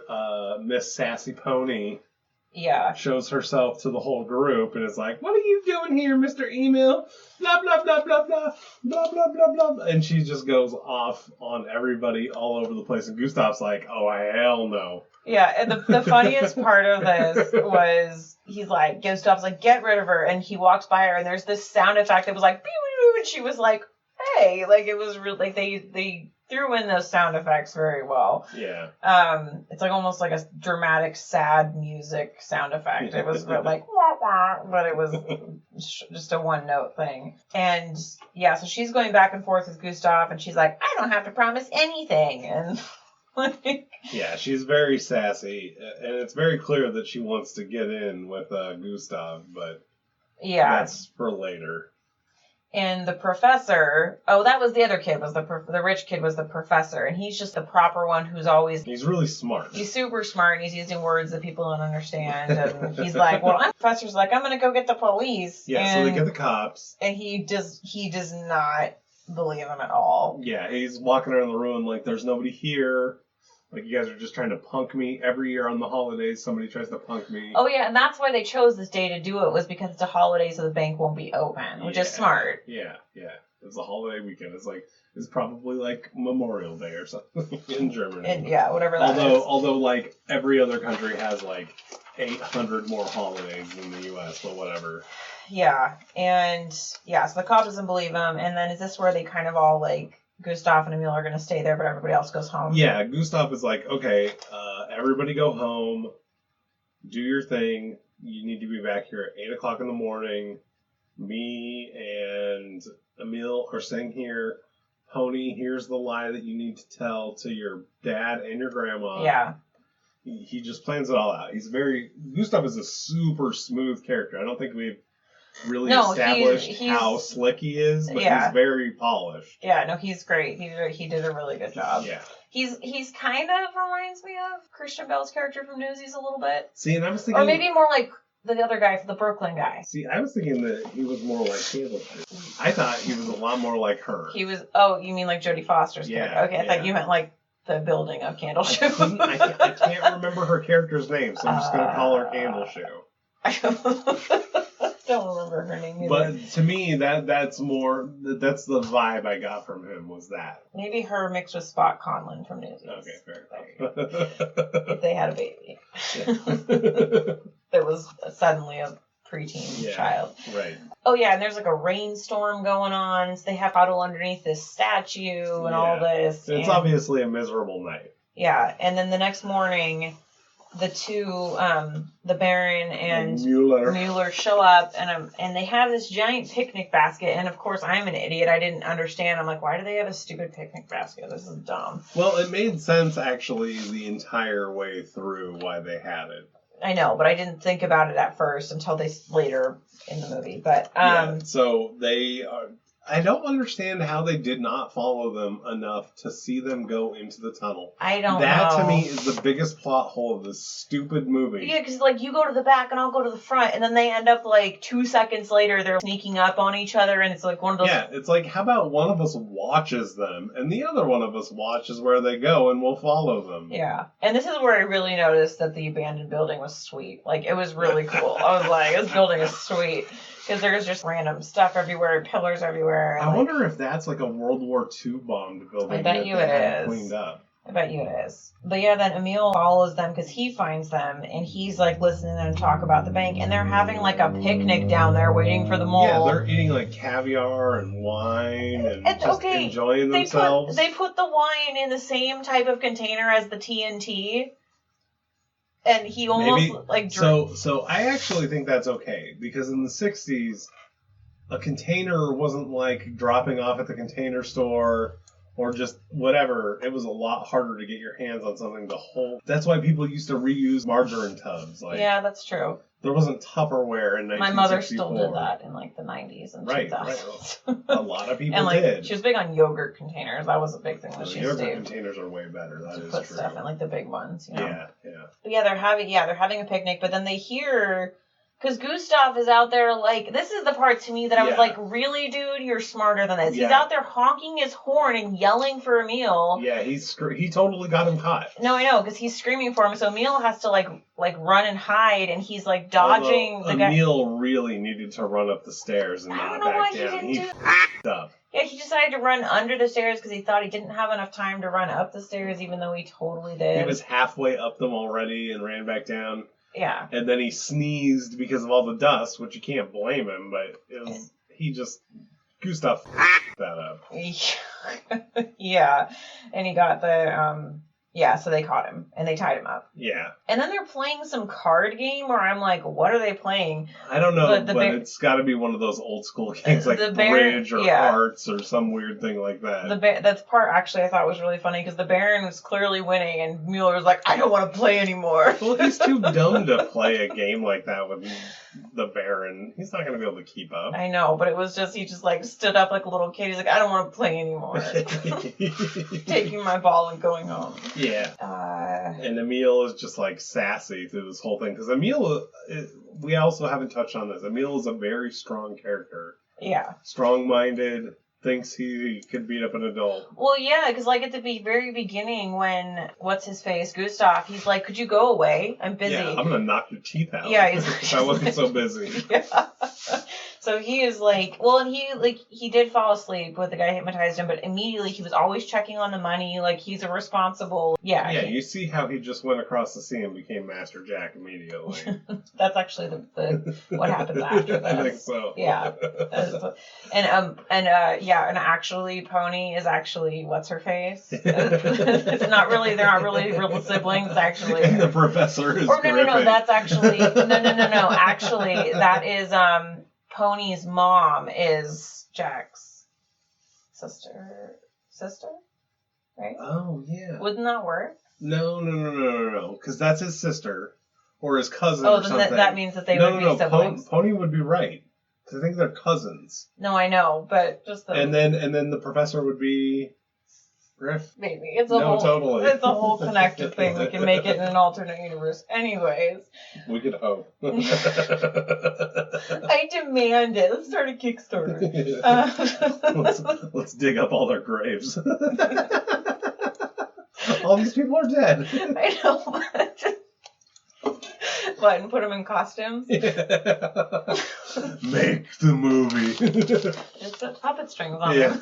Miss Sassy Pony Yeah. shows herself to the whole group and is like, "What are you doing here, Mr. Emil? Blah, blah, blah, blah, blah, blah, blah, blah, blah." And she just goes off on everybody all over the place. And Gustav's like, "Oh, hell no." Yeah, and the funniest part of this was he's like, Gustav's like, "Get rid of her." And he walks by her and there's this sound effect that was like, "Pew," and she was like, "Hey." Like, it was really, like, they threw in those sound effects very well. Yeah. It's like almost like a dramatic, sad music sound effect. It was like, wah, wah, but it was just a one note thing. And yeah, so she's going back and forth with Gustav, and she's like, "I don't have to promise anything." And like, yeah, she's very sassy, and it's very clear that she wants to get in with Gustav, but yeah, that's for later. And the professor, that was the other kid, was the rich kid was the professor, and he's just the proper one who's always... He's really smart. He's super smart, and he's using words that people don't understand, and he's like, well, the professor's like, "I'm going to go get the police." Yeah, so they get the cops. And he does not believe him at all. Yeah, he's walking around the room like, "There's nobody here. Like, you guys are just trying to punk me. Every year on the holidays, somebody tries to punk me." Oh, yeah, and that's why they chose this day to do it, was because it's a holiday, so the bank won't be open, which is smart. Yeah. It's a holiday weekend. It's probably like Memorial Day or something in Germany. And yeah, whatever that is. Although, like, every other country has, like, 800 more holidays than the U.S., but whatever. Yeah, and yeah, so the cop doesn't believe him, and then is this where they kind of all, like, Gustav and Emil are going to stay there, but everybody else goes home? Yeah, Gustav is like, "Okay, everybody go home, do your thing. You need to be back here at 8 o'clock in the morning. Me and Emil are staying here. Pony, here's the lie that you need to tell to your dad and your grandma." Yeah. He just plans it all out. Gustav is a super smooth character. I don't think we've really established how slick he is, but he's very polished. Yeah, no, he's great. He did a really good job. Yeah. He's kind of reminds me of Christian Bale's character from Newsies a little bit. See, and I was thinking... Or maybe more like the other guy, the Brooklyn guy. See, I was thinking that he was more like Candle Shoe. I thought he was a lot more like her. He was... Oh, you mean like Jodie Foster's character? Okay, I thought you meant like the building of Candle Shoe. I can't remember her character's name, so I'm just going to call her Candle Shoe. I don't remember her name either. But to me, that's the vibe I got from him, was that. Maybe her mixed with Spot Conlon from Newsies. Okay, fair. If they had a baby. That was suddenly a preteen child. Right. Oh, yeah, and there's like a rainstorm going on, so they have to huddle underneath this statue and all this. It's obviously a miserable night. Yeah, and then the next morning, the two, the Baron and Mueller show up, and they have this giant picnic basket. And of course, I'm an idiot. I didn't understand. I'm like, why do they have a stupid picnic basket? This is dumb. Well, it made sense actually the entire way through why they had it. I know, but I didn't think about it at first until later in the movie. But so they are. I don't understand how they did not follow them enough to see them go into the tunnel. I don't know. That, to me, is the biggest plot hole of this stupid movie. Yeah, because, like, you go to the back and I'll go to the front, and then they end up, like, 2 seconds later, they're sneaking up on each other, and it's, like, one of those... Yeah, it's like, how about one of us watches them, and the other one of us watches where they go, and we'll follow them. Yeah. And this is where I really noticed that the abandoned building was sweet. Like, it was really cool. I was like, this building is sweet. Because there's just random stuff everywhere, pillars everywhere. I wonder if that's like a World War II bombed building. I bet you it is. Cleaned up. I bet you it is. But yeah, then Emil follows them because he finds them, and he's like listening to them talk about the bank, and they're having like a picnic down there waiting for the mole. Yeah, they're eating like caviar and wine and just enjoying themselves. They put the wine in the same type of container as the TNT. And he almost like so I actually think that's okay, because in the 60s a container wasn't like dropping off at the Container Store or just whatever. It was a lot harder to get your hands on something to hold. That's why people used to reuse margarine tubs. Like, yeah, that's true. There wasn't Tupperware in 1964. My mother still did that in like the 90s and 2000s. Right. A lot of people and like did. She was big on yogurt containers. That was a big thing that she used to do. Yogurt containers are way better. That is put true. Stuff in like the big ones. You know? Yeah. But yeah, they're having a picnic, but then they hear. Because Gustav is out there, like, this is the part to me that I was like, really, dude, you're smarter than this. Yeah. He's out there honking his horn and yelling for Emil. Yeah, he totally got him caught. No, I know, because he's screaming for him, so Emil has to, like run and hide, and he's, like, dodging the guy. Emil really needed to run up the stairs and not back down. He f***ed up. Yeah, he decided to run under the stairs because he thought he didn't have enough time to run up the stairs, even though he totally did. He was halfway up them already and ran back down. Yeah. And then he sneezed because of all the dust, which you can't blame him, but Gustav f***ed that up. Yeah. And he got the, so they caught him, and they tied him up. Yeah. And then they're playing some card game where I'm like, what are they playing? I don't know, but it's got to be one of those old school games like Bridge or Hearts or some weird thing like that. That's part, actually, I thought was really funny, because the Baron was clearly winning, and Mueller was like, I don't want to play anymore. Well, he's too dumb to play a game like that with the Baron. He's not going to be able to keep up. I know, but it was just, he just like stood up like a little kid. He's like, I don't want to play anymore. Taking my ball and going home. Yeah. And Emil is just like sassy through this whole thing. Because Emil, we also haven't touched on this. Emil is a very strong character. Yeah. Strong-minded. Thinks he could beat up an adult. Well, yeah, because like at the very beginning when, what's-his-face, Gustav, he's like, could you go away? I'm busy. Yeah, I'm going to knock your teeth out. Yeah, if I wasn't so busy. Yeah. So he is like, well, and he did fall asleep with the guy hypnotized him, but immediately he was always checking on the money, like he's a responsible, Yeah, you see how he just went across the sea and became Master Jack immediately. That's actually the what happens after that. I think so. Yeah. And actually Pony is actually what's her face? They're not really real siblings, actually. And the professor is Griffin. No, that's actually no. Actually, that is Pony's mom is Jack's sister, right? Oh yeah. Wouldn't that work? No. Because that's his sister or his cousin. Oh, or then something. that means that they would be siblings. Pony would be right. Because I think they're cousins. No, I know, but just and then the professor would be Griff. Maybe it's a whole connected thing. We can make it in an alternate universe. Anyways, we could hope. I demand it. Let's start a Kickstarter. Let's dig up all their graves. All these people are dead. I know, but and put them in costumes. Yeah. Make the movie. Just put puppet strings on them.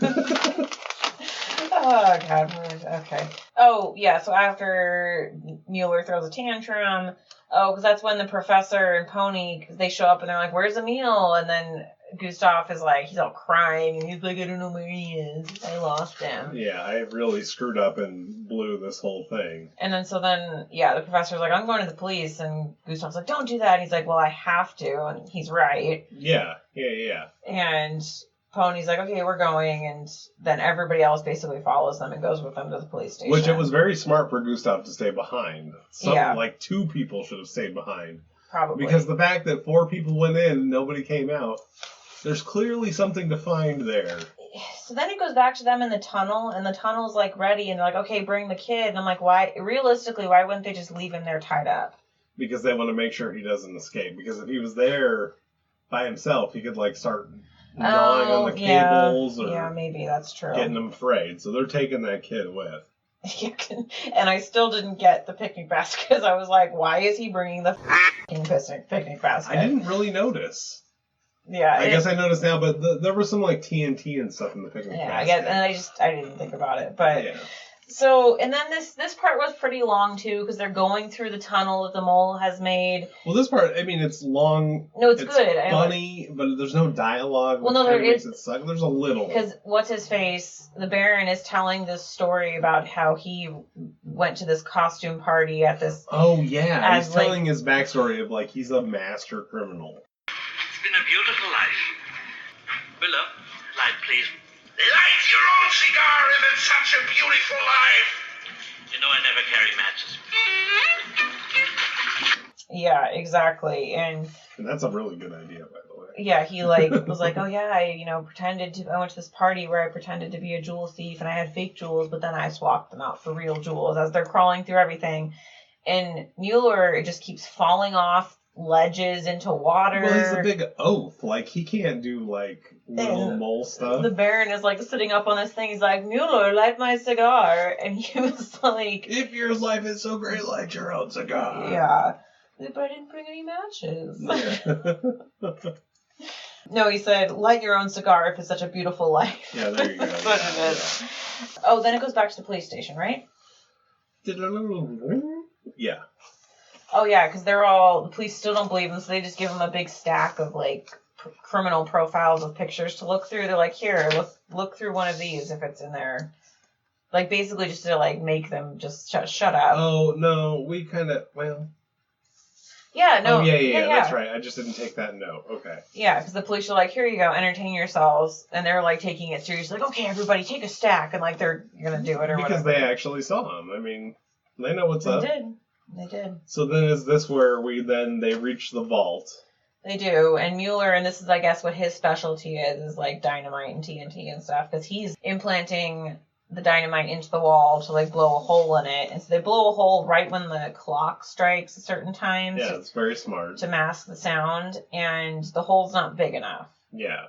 Oh, God. Okay. Oh, yeah, so after Mueller throws a tantrum, because that's when the professor and Pony, because they show up and they're like, where's Emil? And then Gustav is like, he's all crying, and he's like, I don't know where he is. I lost him. Yeah, I really screwed up and blew this whole thing. And then, the professor's like, I'm going to the police, and Gustav's like, don't do that. And he's like, well, I have to, and he's right. Yeah. And Pony's like, okay, we're going, and then everybody else basically follows them and goes with them to the police station. Which it was very smart for Gustav to stay behind. Like 2 people should have stayed behind. Probably. Because the fact that 4 people went in and nobody came out, there's clearly something to find there. So then it goes back to them in the tunnel, and the tunnel's like ready, and they're like, okay, bring the kid. And I'm like, why wouldn't they just leave him there tied up? Because they want to make sure he doesn't escape. Because if he was there by himself, he could like start gnawing on the cables or maybe that's true. Getting them frayed. So they're taking that kid with. And I still didn't get the picnic basket because I was like, why is he bringing the picnic basket? I didn't really notice. Yeah, I guess I noticed now, but there was some like TNT and stuff in the picnic basket. I guess, and I didn't think about it, but yeah. So, and then this part was pretty long too because they're going through the tunnel that the mole has made. Well, this part, I mean, it's long. No, it's good. Funny, but there's no dialogue. Well, no, there is. There's a little. Because what's his face? The Baron is telling this story about how he went to this costume party at this. Oh yeah, he's telling his backstory of like he's a master criminal. It's been a beautiful life. Willow, light, please. Light your own cigar if it's such a beautiful life. You know I never carry matches. Yeah, exactly, and that's a really good idea, by the way. Yeah, he was like, oh yeah, I went to this party where I pretended to be a jewel thief and I had fake jewels, but then I swapped them out for real jewels as they're crawling through everything, and Mueller just keeps falling off ledges into water. Well, he's a big oaf. Like, he can't do, like, little mole stuff. The Baron is, like, sitting up on this thing. He's like, Mueller, light my cigar. And he was like... If your life is so great, light your own cigar. Yeah. But I didn't bring any matches. Yeah. No, he said, light your own cigar if it's such a beautiful life. Yeah, there you go. That's what it is. Yeah. Oh, then it goes back to the police station, right? Yeah. Oh, yeah, because the police still don't believe him, so they just give him a big stack of, like, criminal profiles of pictures to look through. They're like, here, look through one of these if it's in there. Like, basically just to, like, make them just shut up. Oh, no, we kind of, well... Yeah, no. Oh, yeah, that's right. I just didn't take that note. Okay. Yeah, because the police are like, here you go, entertain yourselves. And they're, like, taking it seriously. Like, okay, everybody, take a stack. And, like, they're going to do it or because whatever. Because they actually saw him. I mean, they know what's up. They did. So then is this where they reach the vault? They do. And Mueller, and this is, I guess, what his specialty is like dynamite and TNT and stuff. Because he's implanting the dynamite into the wall to, like, blow a hole in it. And so they blow a hole right when the clock strikes at certain times. Yeah, it's very smart. To mask the sound. And the hole's not big enough. Yeah.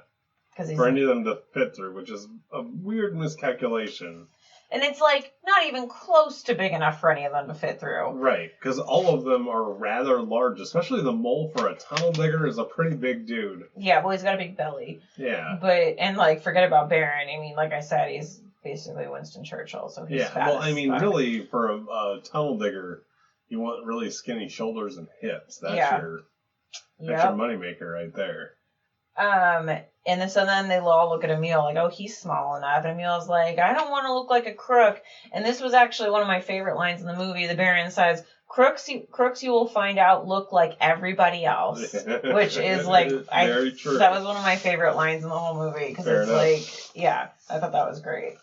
For any of them to fit through, which is a weird miscalculation. And it's, like, not even close to big enough for any of them to fit through. Right, because all of them are rather large, especially the mole for a tunnel digger is a pretty big dude. Yeah, well, he's got a big belly. Yeah. And, like, forget about Baron. I mean, like I said, he's basically Winston Churchill, so he's fat. Well, I mean, really, for a tunnel digger, you want really skinny shoulders and hips. That's your moneymaker right there. And so then they all look at Emil like, oh, he's small enough. And Emil's like, I don't want to look like a crook. And this was actually one of my favorite lines in the movie. The Baron says, crooks you will find out look like everybody else. Which is like, very true. That was one of my favorite lines in the whole movie. Because it's like, yeah, I thought that was great.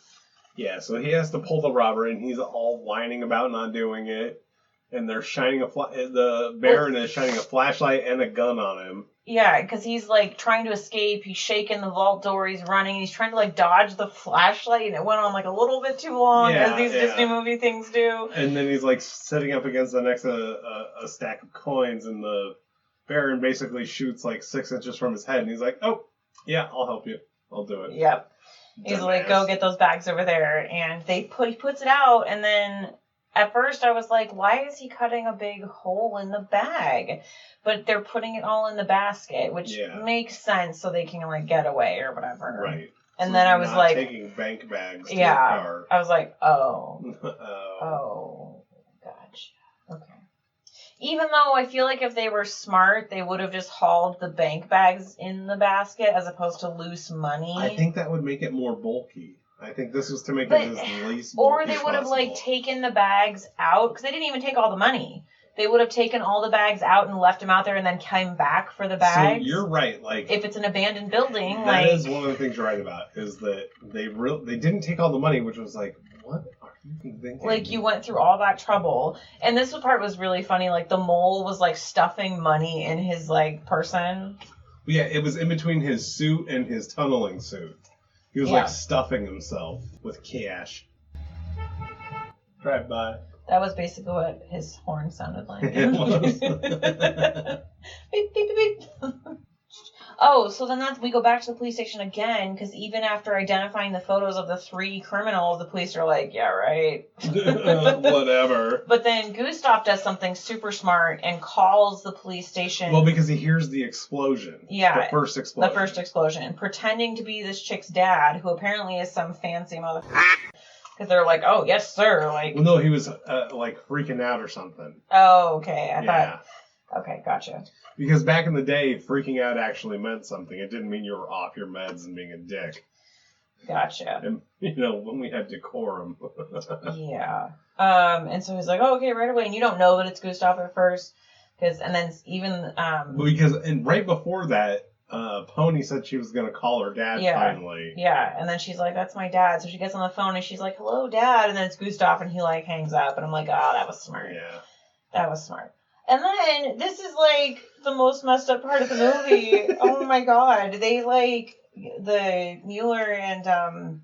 Yeah, so he has to pull the robber and he's all whining about not doing it. And they're the Baron is shining a flashlight and a gun on him. Yeah, because he's, like, trying to escape. He's shaking the vault door. He's running. He's trying to, like, dodge the flashlight. And it went on, like, a little bit too long, as these Disney movie things do. And then he's, like, sitting up against the next a stack of coins. And the Baron basically shoots, like, 6 inches from his head. And he's like, oh, yeah, I'll help you. I'll do it. Yep. He's like, go get those bags over there. And he puts it out. And then... At first, I was like, why is he cutting a big hole in the bag? But they're putting it all in the basket, which makes sense so they can, like, get away or whatever. Right. And so then I was like... taking bank bags to the car. I was like, oh. Oh. Gotcha. Okay. Even though I feel like if they were smart, they would have just hauled the bank bags in the basket as opposed to loose money. I think that would make it more bulky. I think this was to make it as least bulky Or they would have, like, taken the bags out, because they didn't even take all the money. They would have taken all the bags out and left them out there and then came back for the bags. So you're right. Like, if it's an abandoned building, that is one of the things you're right about, is that they didn't take all the money, which was like, what are you thinking? Like, you went through all that trouble. And this part was really funny. Like, the mole was, like, stuffing money in his, like, person. Yeah, it was in between his suit and his tunneling suit. He was, like, stuffing himself with cash. Drive by. That was basically what his horn sounded like. It was. Beep, beep, beep, beep. Oh, so then we go back to the police station again, because even after identifying the photos of the 3 criminals, the police are like, yeah, right. Whatever. But then Gustav does something super smart and calls the police station. Well, because he hears the explosion. Yeah. The first explosion. The first explosion. Pretending to be this chick's dad, who apparently is some fancy motherfucker. Because they're like, oh, yes, sir. Like, well, no, he was, like, freaking out or something. Oh, okay. I thought... Okay, gotcha. Because back in the day, freaking out actually meant something. It didn't mean you were off your meds and being a dick. Gotcha. And, you know, when we had decorum. Yeah. And so he's like, oh, okay, right away. And you don't know that it's Gustav at first. And then even... and right before that, Pony said she was going to call her dad finally. Yeah, and then she's like, that's my dad. So she gets on the phone and she's like, hello, Dad. And then it's Gustav and he, like, hangs up. And I'm like, oh, that was smart. Yeah. That was smart. And then, this is, like, the most messed up part of the movie. Oh, my God. They, like, the Mueller and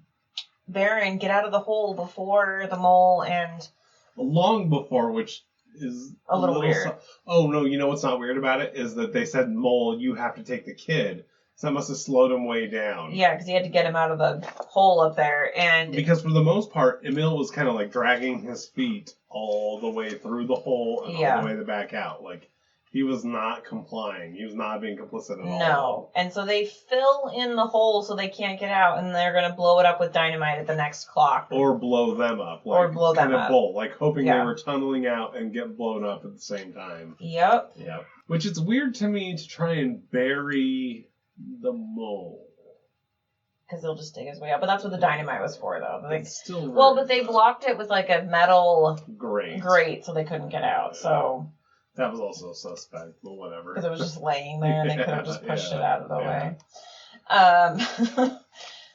Baron get out of the hole before the mole and... Long before, which is... A little weird. Oh, no, you know what's not weird about it? Is that they said, Mole, you have to take the kid. So that must have slowed him way down. Yeah, because he had to get him out of the hole up there. And because for the most part, Emil was kind of, like, dragging his feet all the way through the hole and all the way back out. Like, he was not complying. He was not being complicit at all. No. And so they fill in the hole so they can't get out, and they're going to blow it up with dynamite at the next clock. Or blow them up. Like, or blow them up. Both, like, hoping they were tunneling out and get blown up at the same time. Yep. Yep. Which it's weird to me to try and bury the mole. Because they'll just dig his way out. But that's what the dynamite was for, though. Like, it's still rude. Well, but they blocked it with, like, a metal grate so they couldn't get out. So that was also suspect, but whatever. Because it was just laying there, and they could have just pushed it out of the way.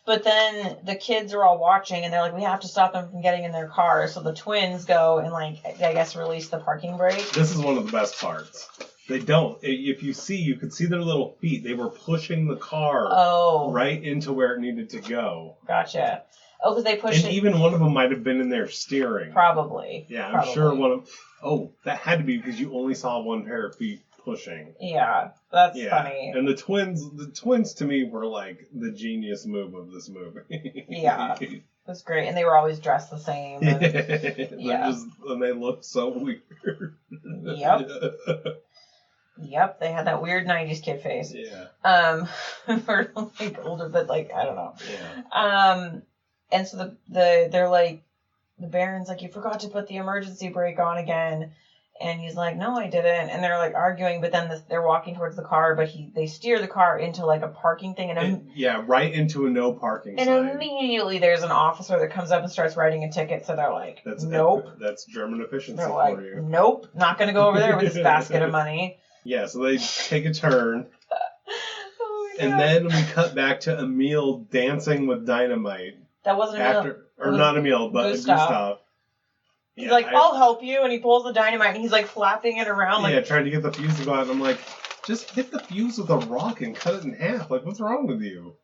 But then the kids are all watching, and they're like, we have to stop them from getting in their car. So the twins go and, like, I guess release the parking brake. This is one of the best parts. They don't. If you could see their little feet. They were pushing the car right into where it needed to go. Gotcha. Oh, because they pushed it. And even one of them might have been in there steering. Probably. Yeah, I'm sure one of... Oh, that had to be because you only saw one pair of feet pushing. Yeah, that's funny. And the twins to me were like the genius move of this movie. Yeah. It was great. And they were always dressed the same. And, and they looked so weird. Yep. Yep, they had that weird 90s kid face. Yeah. Or like older, but like, I don't know. Yeah. And so they're like, the Baron's like, you forgot to put the emergency brake on again. And he's like, no, I didn't. And they're like arguing, but then they're walking towards the car, but they steer the car into like a parking thing. Right into a no parking sign. And immediately there's an officer that comes up and starts writing a ticket. So they're like, nope. That's German efficiency they're like, for you. Nope, not going to go over there with this basket of money. Yeah, so they take a turn. And then we cut back to Emil dancing with dynamite. That wasn't Emil. Or not Emil, but Gustav. He's like, I'll help you, and he pulls the dynamite, and he's like flapping it around. Like, trying to get the fuse to go out, and I'm like, just hit the fuse with a rock and cut it in half. Like, what's wrong with you?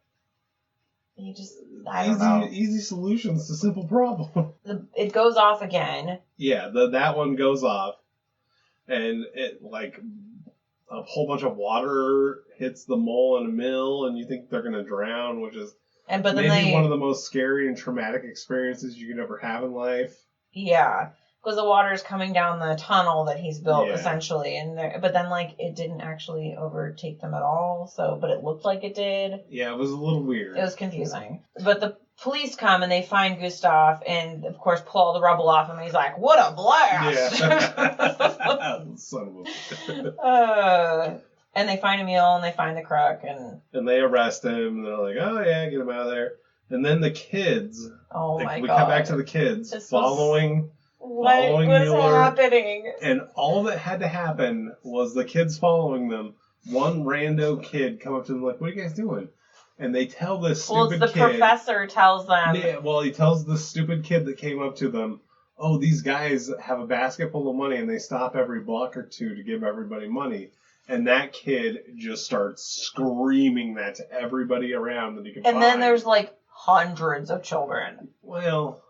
I don't know. Easy solutions to simple problems. It goes off again. Yeah, that one goes off, and it, like, a whole bunch of water hits the mole and Emil, and you think they're going to drown, which is maybe one of the most scary and traumatic experiences you could ever have in life. Yeah, because the water is coming down the tunnel that he's built, essentially, but then like it didn't actually overtake them at all. But it looked like it did. Yeah, it was a little weird. It was confusing. But the police come and they find Gustav and, of course, pull all the rubble off him. And he's like, what a blast! Yeah. Son of a... And they find Emil and they find the crook. And they arrest him. And they're like, oh, yeah, get him out of there. And then the kids. Oh, my God. We come back to the kids following What was Mueller. happening? And all that had to happen was the kids following them. One rando kid come up to them like, what are you guys doing? And they tell this stupid kid. Professor tells them. Yeah, well, he tells the stupid kid that came up to them, oh, these guys have a basket full of money and they stop every block or two to give everybody money. And that kid just starts screaming that to everybody around that he could find. And then there's like hundreds of children. Well,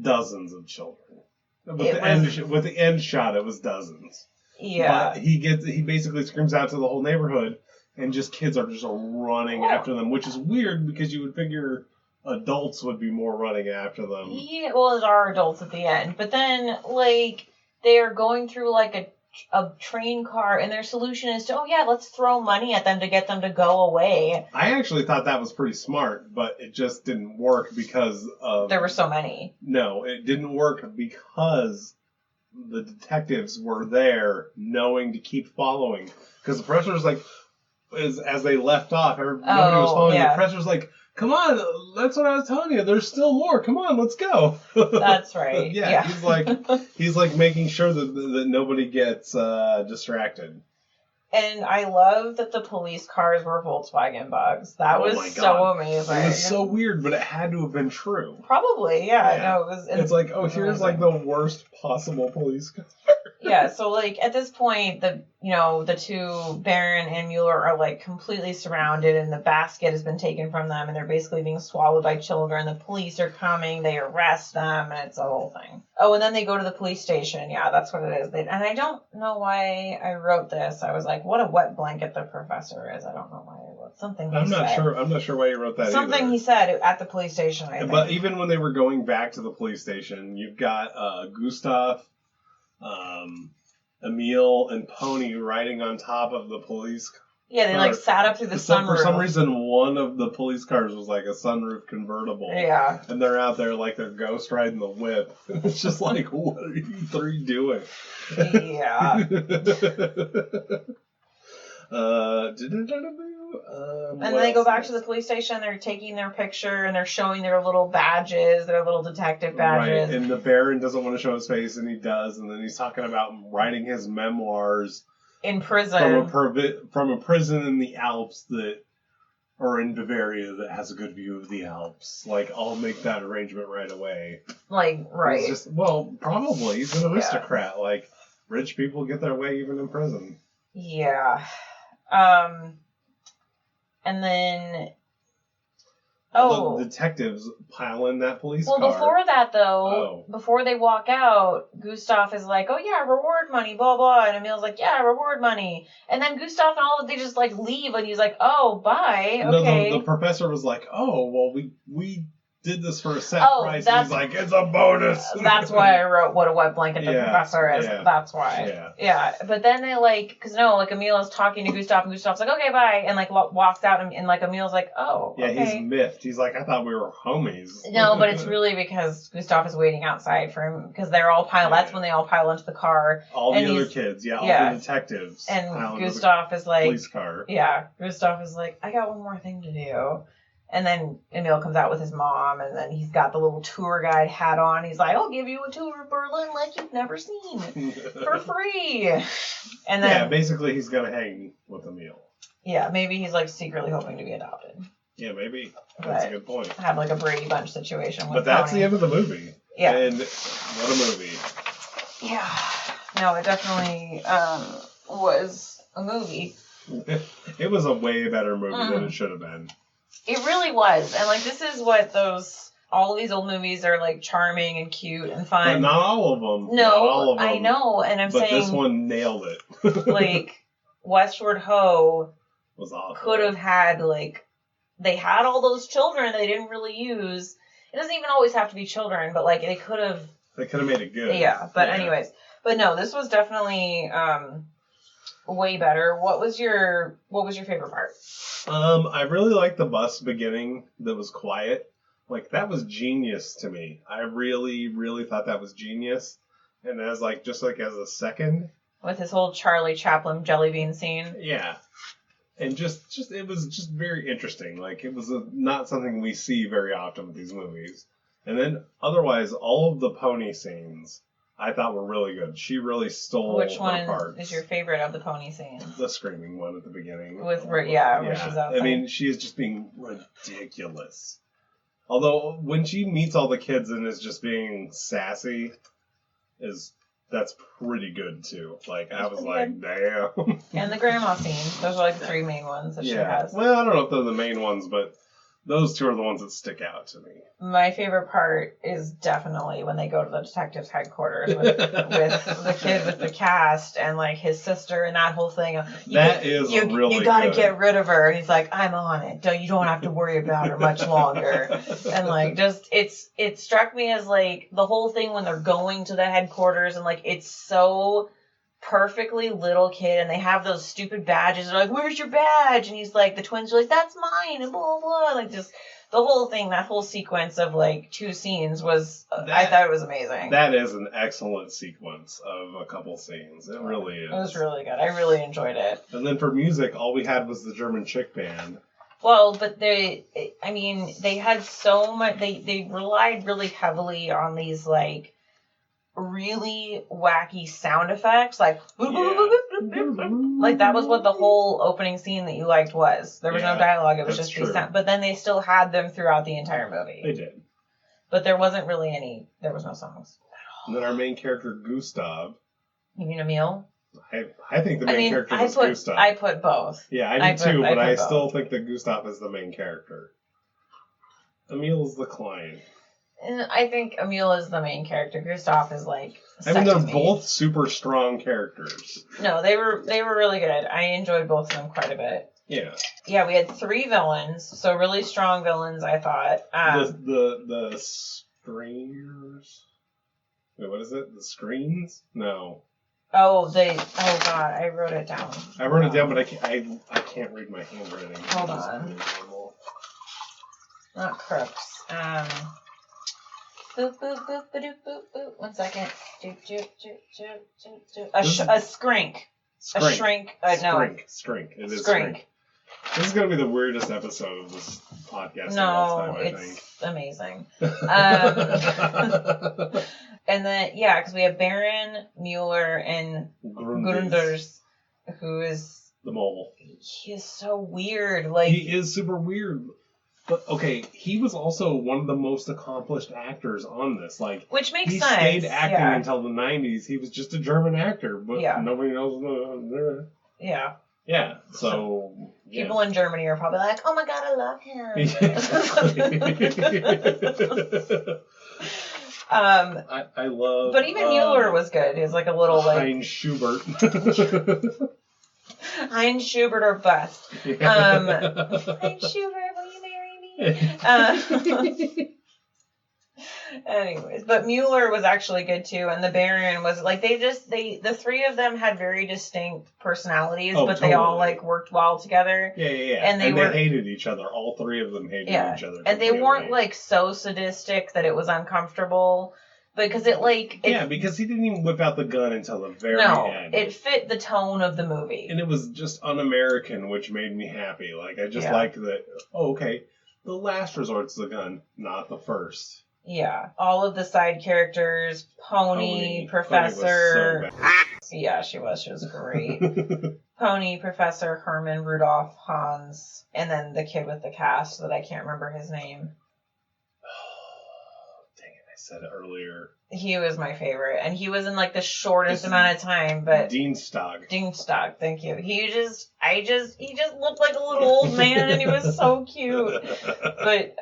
dozens of children. With the end shot, it was dozens. Yeah. But he basically screams out to the whole neighborhood, and just kids are just running after them, which is weird because you would figure adults would be more running after them. Yeah, well, there are adults at the end, but then like they are going through like a train car, and their solution is to, let's throw money at them to get them to go away. I actually thought that was pretty smart, but it just didn't work because of... There were so many. No, it didn't work because the detectives were there knowing to keep following. Because the professor was like, as they left off, nobody was following. Yeah. The professor's like, come on, that's what I was telling you. There's still more. Come on, let's go. That's right. Yeah, he's like making sure that nobody gets distracted. And I love that the police cars were Volkswagen Bugs. That was so amazing. It was so weird, but it had to have been true. Probably, yeah. No, it was. It's like, here's like the worst possible police car. Yeah, so like at this point, the two, Baron and Mueller, are like completely surrounded, and the basket has been taken from them, and they're basically being swallowed by children. The police are coming, they arrest them, and it's a whole thing. Oh, and then they go to the police station. Yeah, that's what it is. And I don't know why I wrote this. I was like, what a wet blanket the professor is. I don't know why I wrote something. I'm not sure why you wrote that. Something either. He said at the police station. I think. But even when they were going back to the police station, you've got Gustav, Emil, and Pony riding on top of the police car. Yeah, they like sat up through the sunroof. For some reason, one of the police cars was like a sunroof convertible. Yeah. And they're out there like they're ghost riding the whip. It's just like, what are you three doing? Yeah. And then they go back to the police station, they're taking their picture, and they're showing their little badges, their little detective badges. Right, and the Baron doesn't want to show his face, and he does, and then he's talking about writing his memoirs in prison. From a prison in the Alps or in Bavaria that has a good view of the Alps. Like, I'll make that arrangement right away. Like, right. It's just, probably. He's an aristocrat. Yeah. Like, rich people get their way even in prison. Yeah. And then... Oh. The detectives pile in that police car. Well, before that, though, before they walk out, Gustav is like, reward money, blah, blah. And Emil's like, reward money. And then Gustav and all of they just, like, leave, and he's like, oh, bye, okay. No, the professor was like, we did this for a set price. And he's like, it's a bonus. That's why I wrote what a wet blanket the professor is. Yeah. That's why. Yeah. But then they Emil is talking to Gustav, and Gustav's like, okay, bye. And like walks out, and like Emil's like, oh, okay. Yeah, he's miffed. He's like, I thought we were homies. No, but it's really because Gustav is waiting outside for him, because they're all that's when they all pile into the car. All the other kids, all the detectives. And Gustav is like, police car. Yeah, Gustav is like, I got one more thing to do. And then Emil comes out with his mom, and then he's got the little tour guide hat on. He's like, I'll give you a tour of Berlin like you've never seen for free. And then basically he's going to hang with Emil. Yeah, maybe he's like secretly hoping to be adopted. Yeah, maybe. That's a good point. Have like a Brady Bunch situation with But that's Tony. The end of the movie. Yeah. And what a movie. Yeah. No, it definitely was a movie. It was a way better movie than it should have been. It really was. And, like, this is what all of these old movies are, like, charming and cute and fun. But not all of them. No, not all of them. I know. And I'm saying... But this one nailed it. Like, Westward Ho was awesome. Could have had, like... They had all those children they didn't really use. It doesn't even always have to be children, but, like, they could have... They could have made it good. Yeah, but anyways. But no, this was definitely... way better. What was your favorite part? I really liked the bus beginning that was quiet. Like, that was genius to me. I really, really thought that was genius. And as, like, just, like, as a second... With his whole Charlie Chaplin jelly bean scene. Yeah. And just it was just very interesting. Like, it was not something we see very often with these movies. And then, otherwise, all of the pony scenes, I thought were really good. She really stole Which her one parts. is your favorite of the pony scenes? The screaming one at the beginning. Where she's outside. I mean, she is just being ridiculous. Although, when she meets all the kids and is just being sassy, that's pretty good, too. Like, I was like, damn. And the grandma scenes. Those are, like, the 3 main ones that she has. Well, I don't know if they're the main ones, but those 2 are the ones that stick out to me. My favorite part is definitely when they go to the detective's headquarters with the kid with the cast and, like, his sister and that whole thing. You gotta get rid of her. And he's like, I'm on it. You don't have to worry about her much longer. And, like, it struck me as, like, the whole thing when they're going to the headquarters and, like, it's so perfectly little kid and they have those stupid badges. They're like, where's your badge? And he's like, the twins are like, that's mine, and blah, blah, like, just the whole thing, that whole sequence of, like, 2 scenes was, I thought it was amazing. That is an excellent sequence of a couple scenes. It really is. It was really good. I really enjoyed it. And then for music, all we had was the German chick band. Well, but they had so much, they relied really heavily on these, like, really wacky sound effects, like like that was what the whole opening scene that you liked was. There was no dialogue, it was just these sound, but then they still had them throughout the entire movie. They did. But there wasn't really there was no songs. And then our main character, Gustav. You mean Emil? I think the main character was Gustav. I put both. Yeah, I do too, but I still think that Gustav is the main character. Emil is the client. I think Emil is the main character. Gustav is like. I mean, they're both super strong characters. No, they were really good. I enjoyed both of them quite a bit. Yeah. Yeah, we had 3 villains, so really strong villains, I thought. The screens. Wait, what is it? The screens? No. Oh God, I wrote it down. I wrote it down, but I can't read my handwriting. Hold on. Not crooks. Boop, boop, boop, boop, boop, boop. 1 second. A skrink. A shrink. Skrink. It is skrink. This is going to be the weirdest episode of this podcast. No, it's amazing. And then, because we have Baron, Mueller, and Grunders, who is... the mole. He is so weird. Like, he is super weird. But, okay, he was also one of the most accomplished actors on this. Like, which makes sense. He stayed acting until the 90s. He was just a German actor, but nobody knows. Yeah. Yeah, so... People in Germany are probably like, oh my God, I love him. I love... But even Mueller was good. He was like a little, like... Heinz Schubert. Heinz Schubert or bust. Heinz Schubert, will you marry me? Anyways, but Mueller was actually good too, and the Baron was like the 3 of them had very distinct personalities, but totally. They all like worked well together. Yeah. And they hated each other. All 3 of them hated each other. And they weren't like so sadistic that it was uncomfortable. Because because he didn't even whip out the gun until the very end. It fit the tone of the movie. And it was just un-American, which made me happy. Like, I just liked that, the last resort's the gun, not the first. Yeah. All of the side characters, Pony Professor... So she was great. Pony, Professor, Herman, Rudolph, Hans, and then the kid with the cast that I can't remember his name. Said it earlier. He was my favorite, and he was in like the shortest amount of time. But Dienstag, thank you. He just looked like a little old man, and he was so cute. But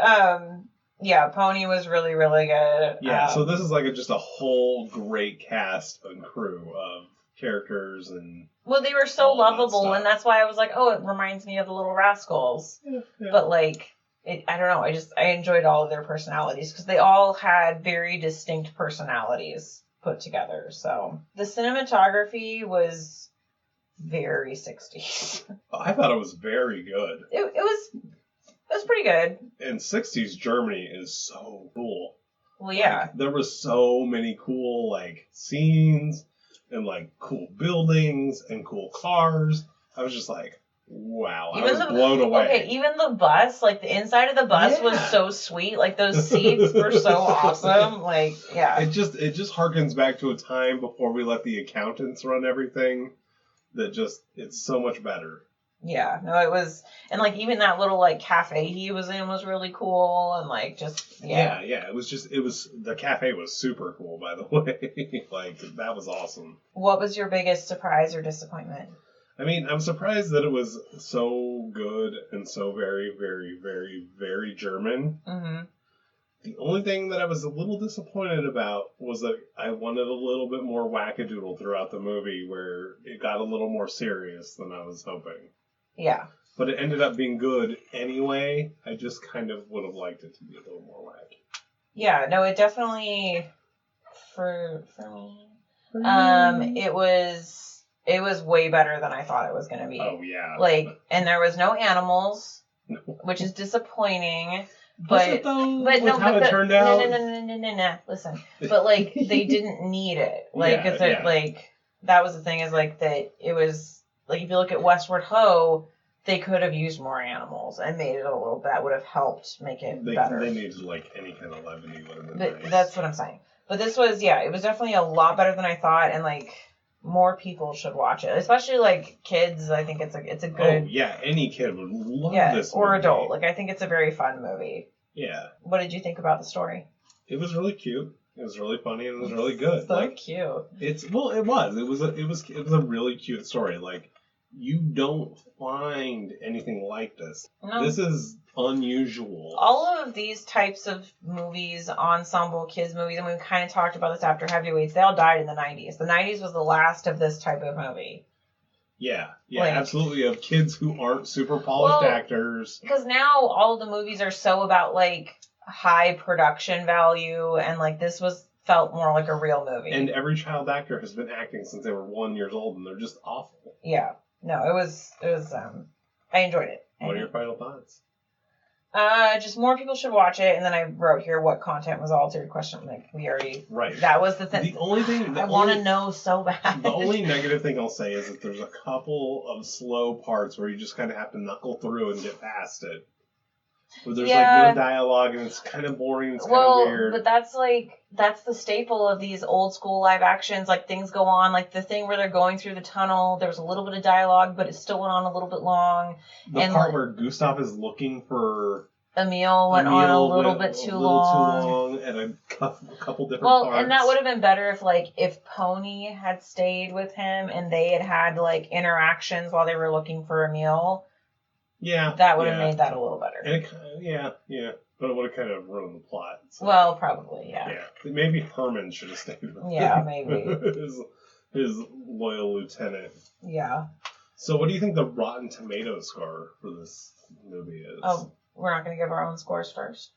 Pony was really, really good. Yeah, so this is like just a whole great cast and crew of characters and. Well, they were so lovable, and that's why I was like, oh, it reminds me of the Little Rascals. Yeah. But like. I don't know. I enjoyed all of their personalities because they all had very distinct personalities put together. So the cinematography was very 60s. I thought it was very good. It was It was pretty good. And 60s Germany is so cool. Well, yeah. Like, there were so many cool, like, scenes and, like, cool buildings and cool cars. I was just like, wow. I was blown away. Okay, even the bus, like, the inside of the bus was so sweet. Like, those seats were so awesome. Like, yeah. It just harkens back to a time before we let the accountants run everything. That just, it's so much better. Yeah, no, it was, and like even that little like cafe he was in was really cool, and like just yeah, it was the cafe was super cool, by the way. Like, that was awesome. What was your biggest surprise or disappointment? I mean, I'm surprised that it was so good and so very, very, very, very German. Mm-hmm. The only thing that I was a little disappointed about was that I wanted a little bit more wackadoodle throughout the movie, where it got a little more serious than I was hoping. Yeah. But it ended up being good anyway. I just kind of would have liked it to be a little more wacky. Yeah, no, it definitely, for me, it was way better than I thought it was going to be. Oh, yeah. Like, and there was no animals, which is disappointing. But it though? But no, how but it turned out? No. Listen, but like they didn't need it. Like, like that was the thing is like that it was like if you look at Westward Ho, they could have used more animals and made it a little. That would have helped make it better. They needed like any kind of levity would have been nice. That's what I'm saying. But this was it was definitely a lot better than I thought, and like more people should watch it, especially like kids. I think it's a good. Oh yeah, any kid would love this movie. Or adult. Like I think it's a very fun movie. Yeah. What did you think about the story? It was really cute. It was really funny and it was really good. So like, cute. It was a really cute story. Like, you don't find anything like this. No. This is unusual. All of these types of movies, ensemble kids movies, and we kind of talked about this after Heavyweights, they all died in the 90s. The 90s was the last of this type of movie. Yeah, like, absolutely. Of kids who aren't super polished actors. Because now all of the movies are so about like high production value, and like this felt more like a real movie. And every child actor has been acting since they were 1 year old, and they're just awful. Yeah, no, it was. I enjoyed it. What are your final thoughts? Just more people should watch it, and then I wrote here what content was altered. Question, like we already. Right. That was the thing. The only thing I want to know so bad. The only negative thing I'll say is that there's a couple of slow parts where you just kind of have to knuckle through and get past it. Where there's like no dialogue and it's kind of boring. It's kind of weird. But that's the staple of these old school live actions. Like things go on, like the thing where they're going through the tunnel. There was a little bit of dialogue, but it still went on a little bit long. The part where Gustav is looking for Emil went on a little bit too long, and a couple different parts. And that would have been better if Pony had stayed with him and they had like interactions while they were looking for Emil. Yeah, that would have made that a little better. And but it would have kind of ruined the plot. So. Well, probably, yeah. Yeah, maybe Herman should have stayed with him. Yeah, maybe his loyal lieutenant. Yeah. So, what do you think the Rotten Tomatoes score for this movie is? Oh, we're not going to give our own scores first.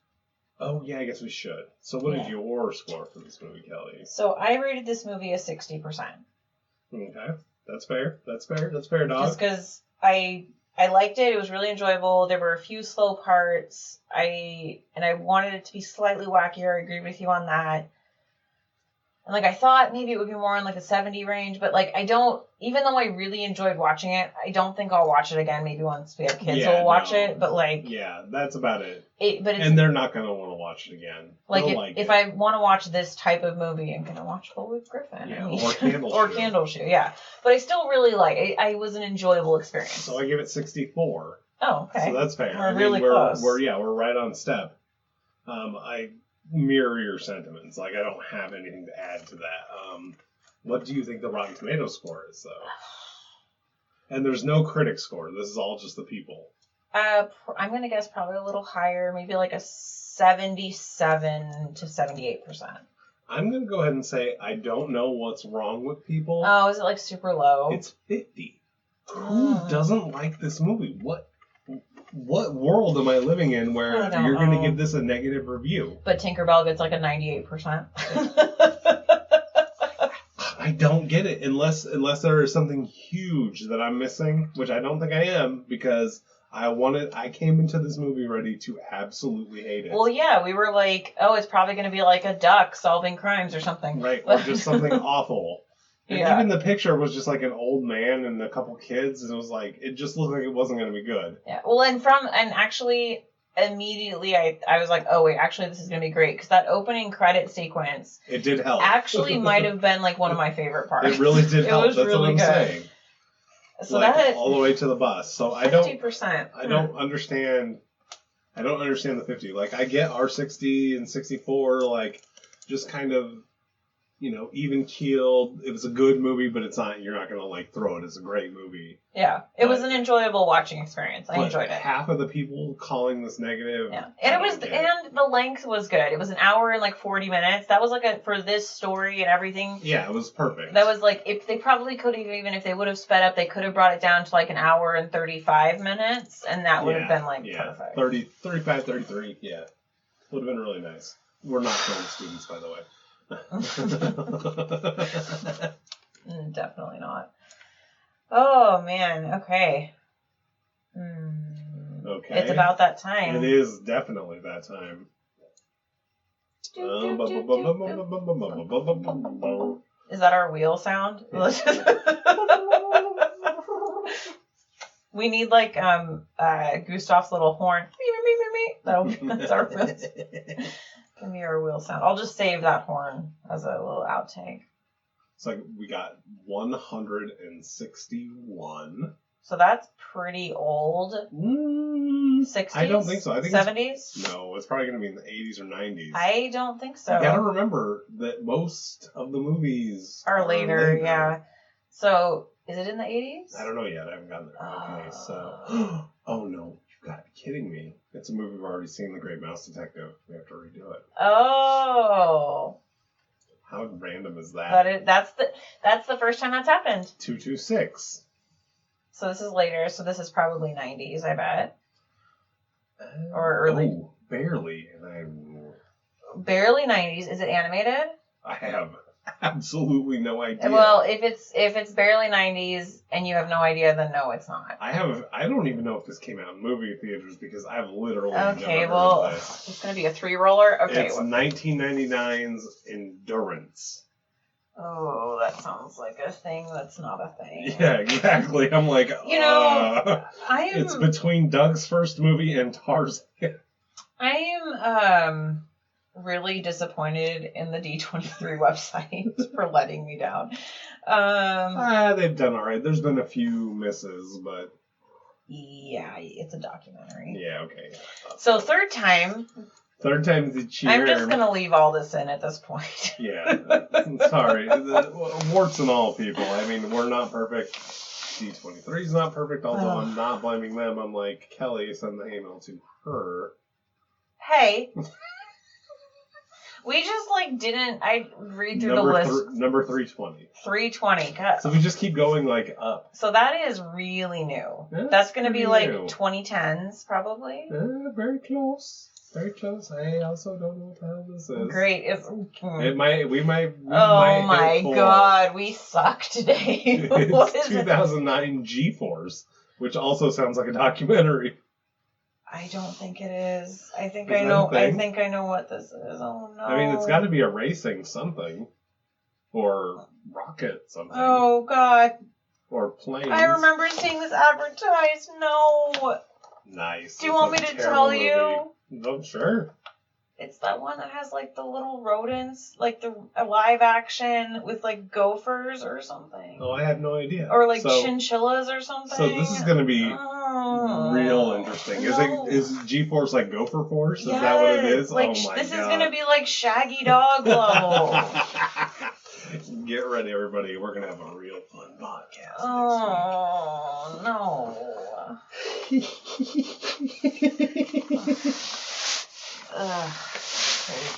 Oh yeah, I guess we should. So, what is your score for this movie, Kelly? So, I rated this movie a 60%. Okay, that's fair. That's fair, dog. Just because I liked it. It was really enjoyable. There were a few slow parts. I wanted it to be slightly wackier. I agree with you on that. And like I thought maybe it would be more in like the 70 range, but like I don't. Even though I really enjoyed watching it, I don't think I'll watch it again. Maybe once we have kids, we'll watch it. But like, that's about it. And they're not gonna want to watch it again. Like if I want to watch this type of movie, I'm gonna watch Full with Griffin. Or Candle Shoe. Yeah, but I still really like. It was an enjoyable experience. So I give it 64. Oh, okay. So that's fair. We're really close. We're right on step. I mirror your sentiments. Like I don't have anything to add to that. What do you think the Rotten Tomatoes score is, though? And there's no critic score. This is all just the people. I'm going to guess probably a little higher, maybe like a 77 to 78%. I'm going to go ahead and say I don't know what's wrong with people. Oh, is it like super low? It's 50. Who doesn't like this movie? What world am I living in where you're going to give this a negative review? But Tinkerbell gets like a 98%. I don't get it unless there is something huge that I'm missing, which I don't think I am, because I came into this movie ready to absolutely hate it. Well, yeah, we were like, oh, it's probably going to be like a duck solving crimes or something. Right, or just something awful. And Yeah. even the picture was just like an old man and a couple kids, and it was like, it just looked like it wasn't going to be good. Yeah. Well, and actually, immediately I was like, oh, wait, actually, this is going to be great. Because that opening credit sequence It did help. actually might have been like one of my favorite parts. It really did help. Was That's really what I'm good. saying. So like, that all the way to the bus. So 50%. I don't understand the 50. Like, I get R60 and 64, like, just kind of, even keeled. It was a good movie, but you're not going to, like, throw it as a great movie. Yeah. It was an enjoyable watching experience. I enjoyed it. Half of the people calling this negative. Yeah. And the length was good. It was an hour and like 40 minutes. That was like for this story and everything. Yeah, it was perfect. That was like, if they probably could have, even if they would have sped up, they could have brought it down to like an hour and 35 minutes. And that would have been like perfect. 35, 33. Yeah. Would have been really nice. We're not film students, by the way. Definitely not. Oh, man. Okay. Okay. It's about that time. It is definitely that time. Is that our wheel sound? We need like Gustav's little horn. That's our wheel. Give me our wheel sound. I'll just save that horn as a little outtake. It's like we got 161. So that's pretty old. 60s? I don't think so. I think 70s? No, it's probably going to be in the 80s or 90s. I don't think so. You gotta remember that most of the movies are later, yeah. So, is it in the 80s? I don't know yet. I haven't gotten there. Okay, so... Oh, no. You've got to be kidding me. It's a movie we've already seen, The Great Mouse Detective. We have to redo it. Oh. How random is that? That's the first time that's happened. 226. So this is later, so this is probably 90s, I bet. Or early. Oh, barely. Barely 90s. Is it animated? I have absolutely no idea. Well, if it's barely 90s and you have no idea, then no, it's not. I don't even know if this came out in movie theaters because I've literally never heard of this. It's going to be a 3-roller? Okay. It's 1999's Endurance. Oh, that sounds like a thing that's not a thing. Yeah, exactly. I'm like, it's between Doug's first movie and Tarzan. I am really disappointed in the D23 website for letting me down. They've done all right. There's been a few misses, but yeah, it's a documentary. Yeah, okay. So third time. Third time's the cheer. I'm just going to leave all this in at this point. Yeah. Sorry. Warts and all, people. I mean, we're not perfect. D23's not perfect, although I'm not blaming them. I'm like, Kelly, send the email to her. Hey. We just, I read through the list. Number 320. 320. God. So we just keep going, up. So that is really new. That's going to be, 2010s, probably. Very close. Very close. I also don't know what the hell this is. Great. We might. Oh my god, we suck today. What is 2009 G-Force, which also sounds like a documentary. I don't think it is. I think I know what this is. Oh no. I mean, it's got to be a racing something, or rocket something. Oh god. Or planes. I remember seeing this advertised. No. Nice. Do you want me to tell you? No, sure. It's that one that has the little rodents, the live action with gophers or something. Oh, I had no idea. Or chinchillas or something. So this is going to be real interesting. No. Is G-Force Gopher Force? Yes. Is that what it is? Oh my god. This is going to be Shaggy Dog level. Get ready, everybody. We're going to have a real fun podcast. Oh, no.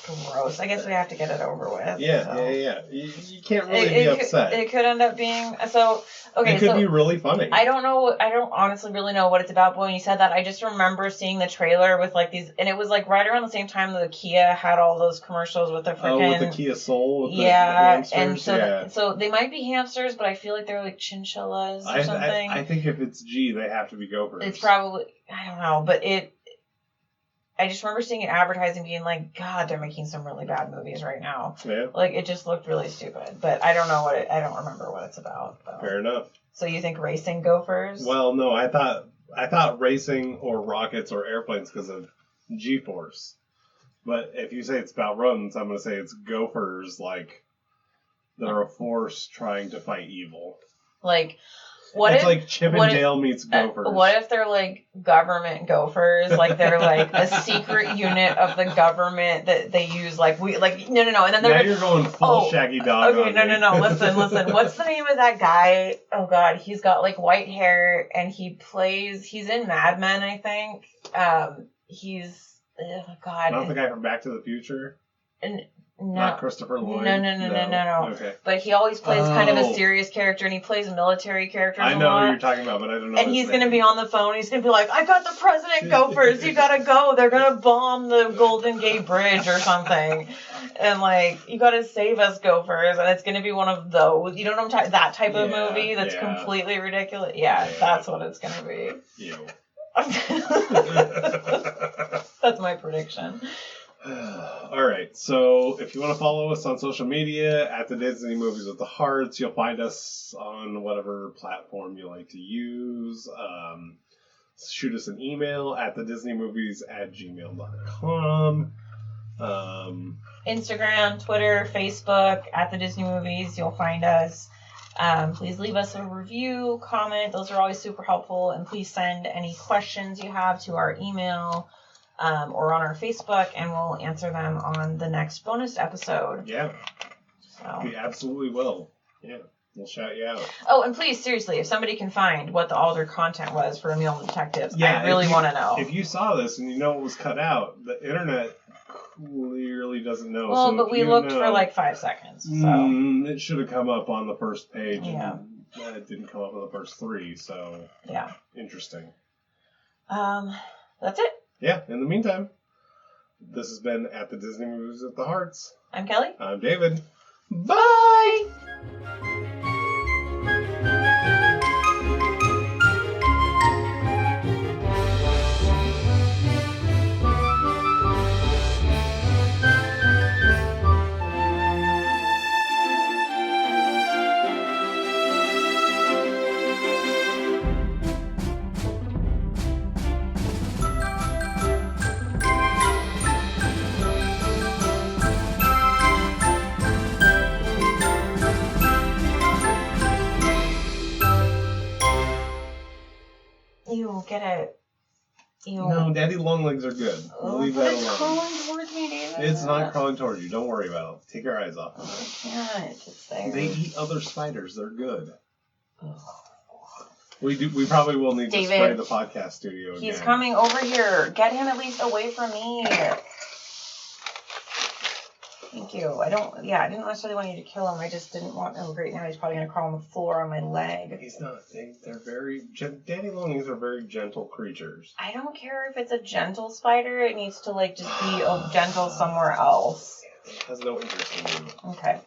gross. I guess we have to get it over with. Yeah, so. yeah. You can't really be upset. It could end up being so. Okay, it could be really funny. I don't honestly really know what it's about. But when you said that, I just remember seeing the trailer with like these, and it was like right around the same time that Kia had all those commercials with the freaking with the Kia Soul. With the hamsters, and so they might be hamsters, but I feel like they're like chinchillas or something. I think if it's G, they have to be gophers. It's probably, I don't know, but I just remember seeing it advertising, being like, God, they're making some really bad movies right now. Yeah. Like, it just looked really stupid. But I don't know I don't remember what it's about. Though. Fair enough. So you think racing gophers? Well, no, I thought racing or rockets or airplanes because of G-force. But if you say it's about runs, I'm going to say it's gophers, like, that are a force trying to fight evil. Like... It's like Chip and Dale meets gophers. What if they're like government gophers? Like they're like a secret unit of the government that they use. No. And then now you're going full Shaggy Dog. Okay, no. Listen. What's the name of that guy? Oh God, he's got like white hair and he's in Mad Men, I think. God. Not the guy from Back to the Future. No. Not Christopher Lloyd? No. Okay. But he always plays kind of a serious character, and he plays military characters I know who you're talking about, but I don't know. And he's going to be on the phone. He's going to be like, I got the president gophers. You got to go. They're going to bomb the Golden Gate Bridge or something. And, like, you got to save us gophers. And it's going to be one of those. You know what I'm talking that type of movie that's completely ridiculous? Yeah, that's what it's going to be. Ew. That's my prediction. All right, so if you want to follow us on social media at the Disney Movies with the Hearts, you'll find us on whatever platform you like to use. Shoot us an email at thedisneymovies@gmail.com. Instagram, Twitter, Facebook, at the Disney Movies, you'll find us. Please leave us a review, comment. Those are always super helpful. And please send any questions you have to our email. Or on our Facebook, and we'll answer them on the next bonus episode. Yeah. So. We absolutely will. Yeah. We'll shout you out. Oh, and please, seriously, if somebody can find what the altered content was for Emil The Detectives, I really want to know. If you saw this and you know it was cut out, the internet clearly doesn't know. Well, so but we looked for like 5 seconds. So. It should have come up on the first page. Yeah. And it didn't come up on the first 3, so. Yeah. Interesting. That's it. Yeah, in the meantime, this has been At the Disney Movies with the Hearts. I'm Kelly. I'm David. Bye! Get it. No, Daddy Longlegs are good. We'll leave that alone. It's crawling towards me, David. It's not crawling towards you. Don't worry about it. Take your eyes off of it. I can't. It's there. They eat other spiders. They're good. We probably will need to spray the podcast studio again. He's coming over here. Get him at least away from me. Thank you. I didn't necessarily want you to kill him. I just didn't want him. Right now, he's probably going to crawl on the floor on my leg. He's not. They're very... Daddy Longlegs are very gentle creatures. I don't care if it's a gentle spider. It needs to, just be gentle somewhere else. It has no interest in you. Okay.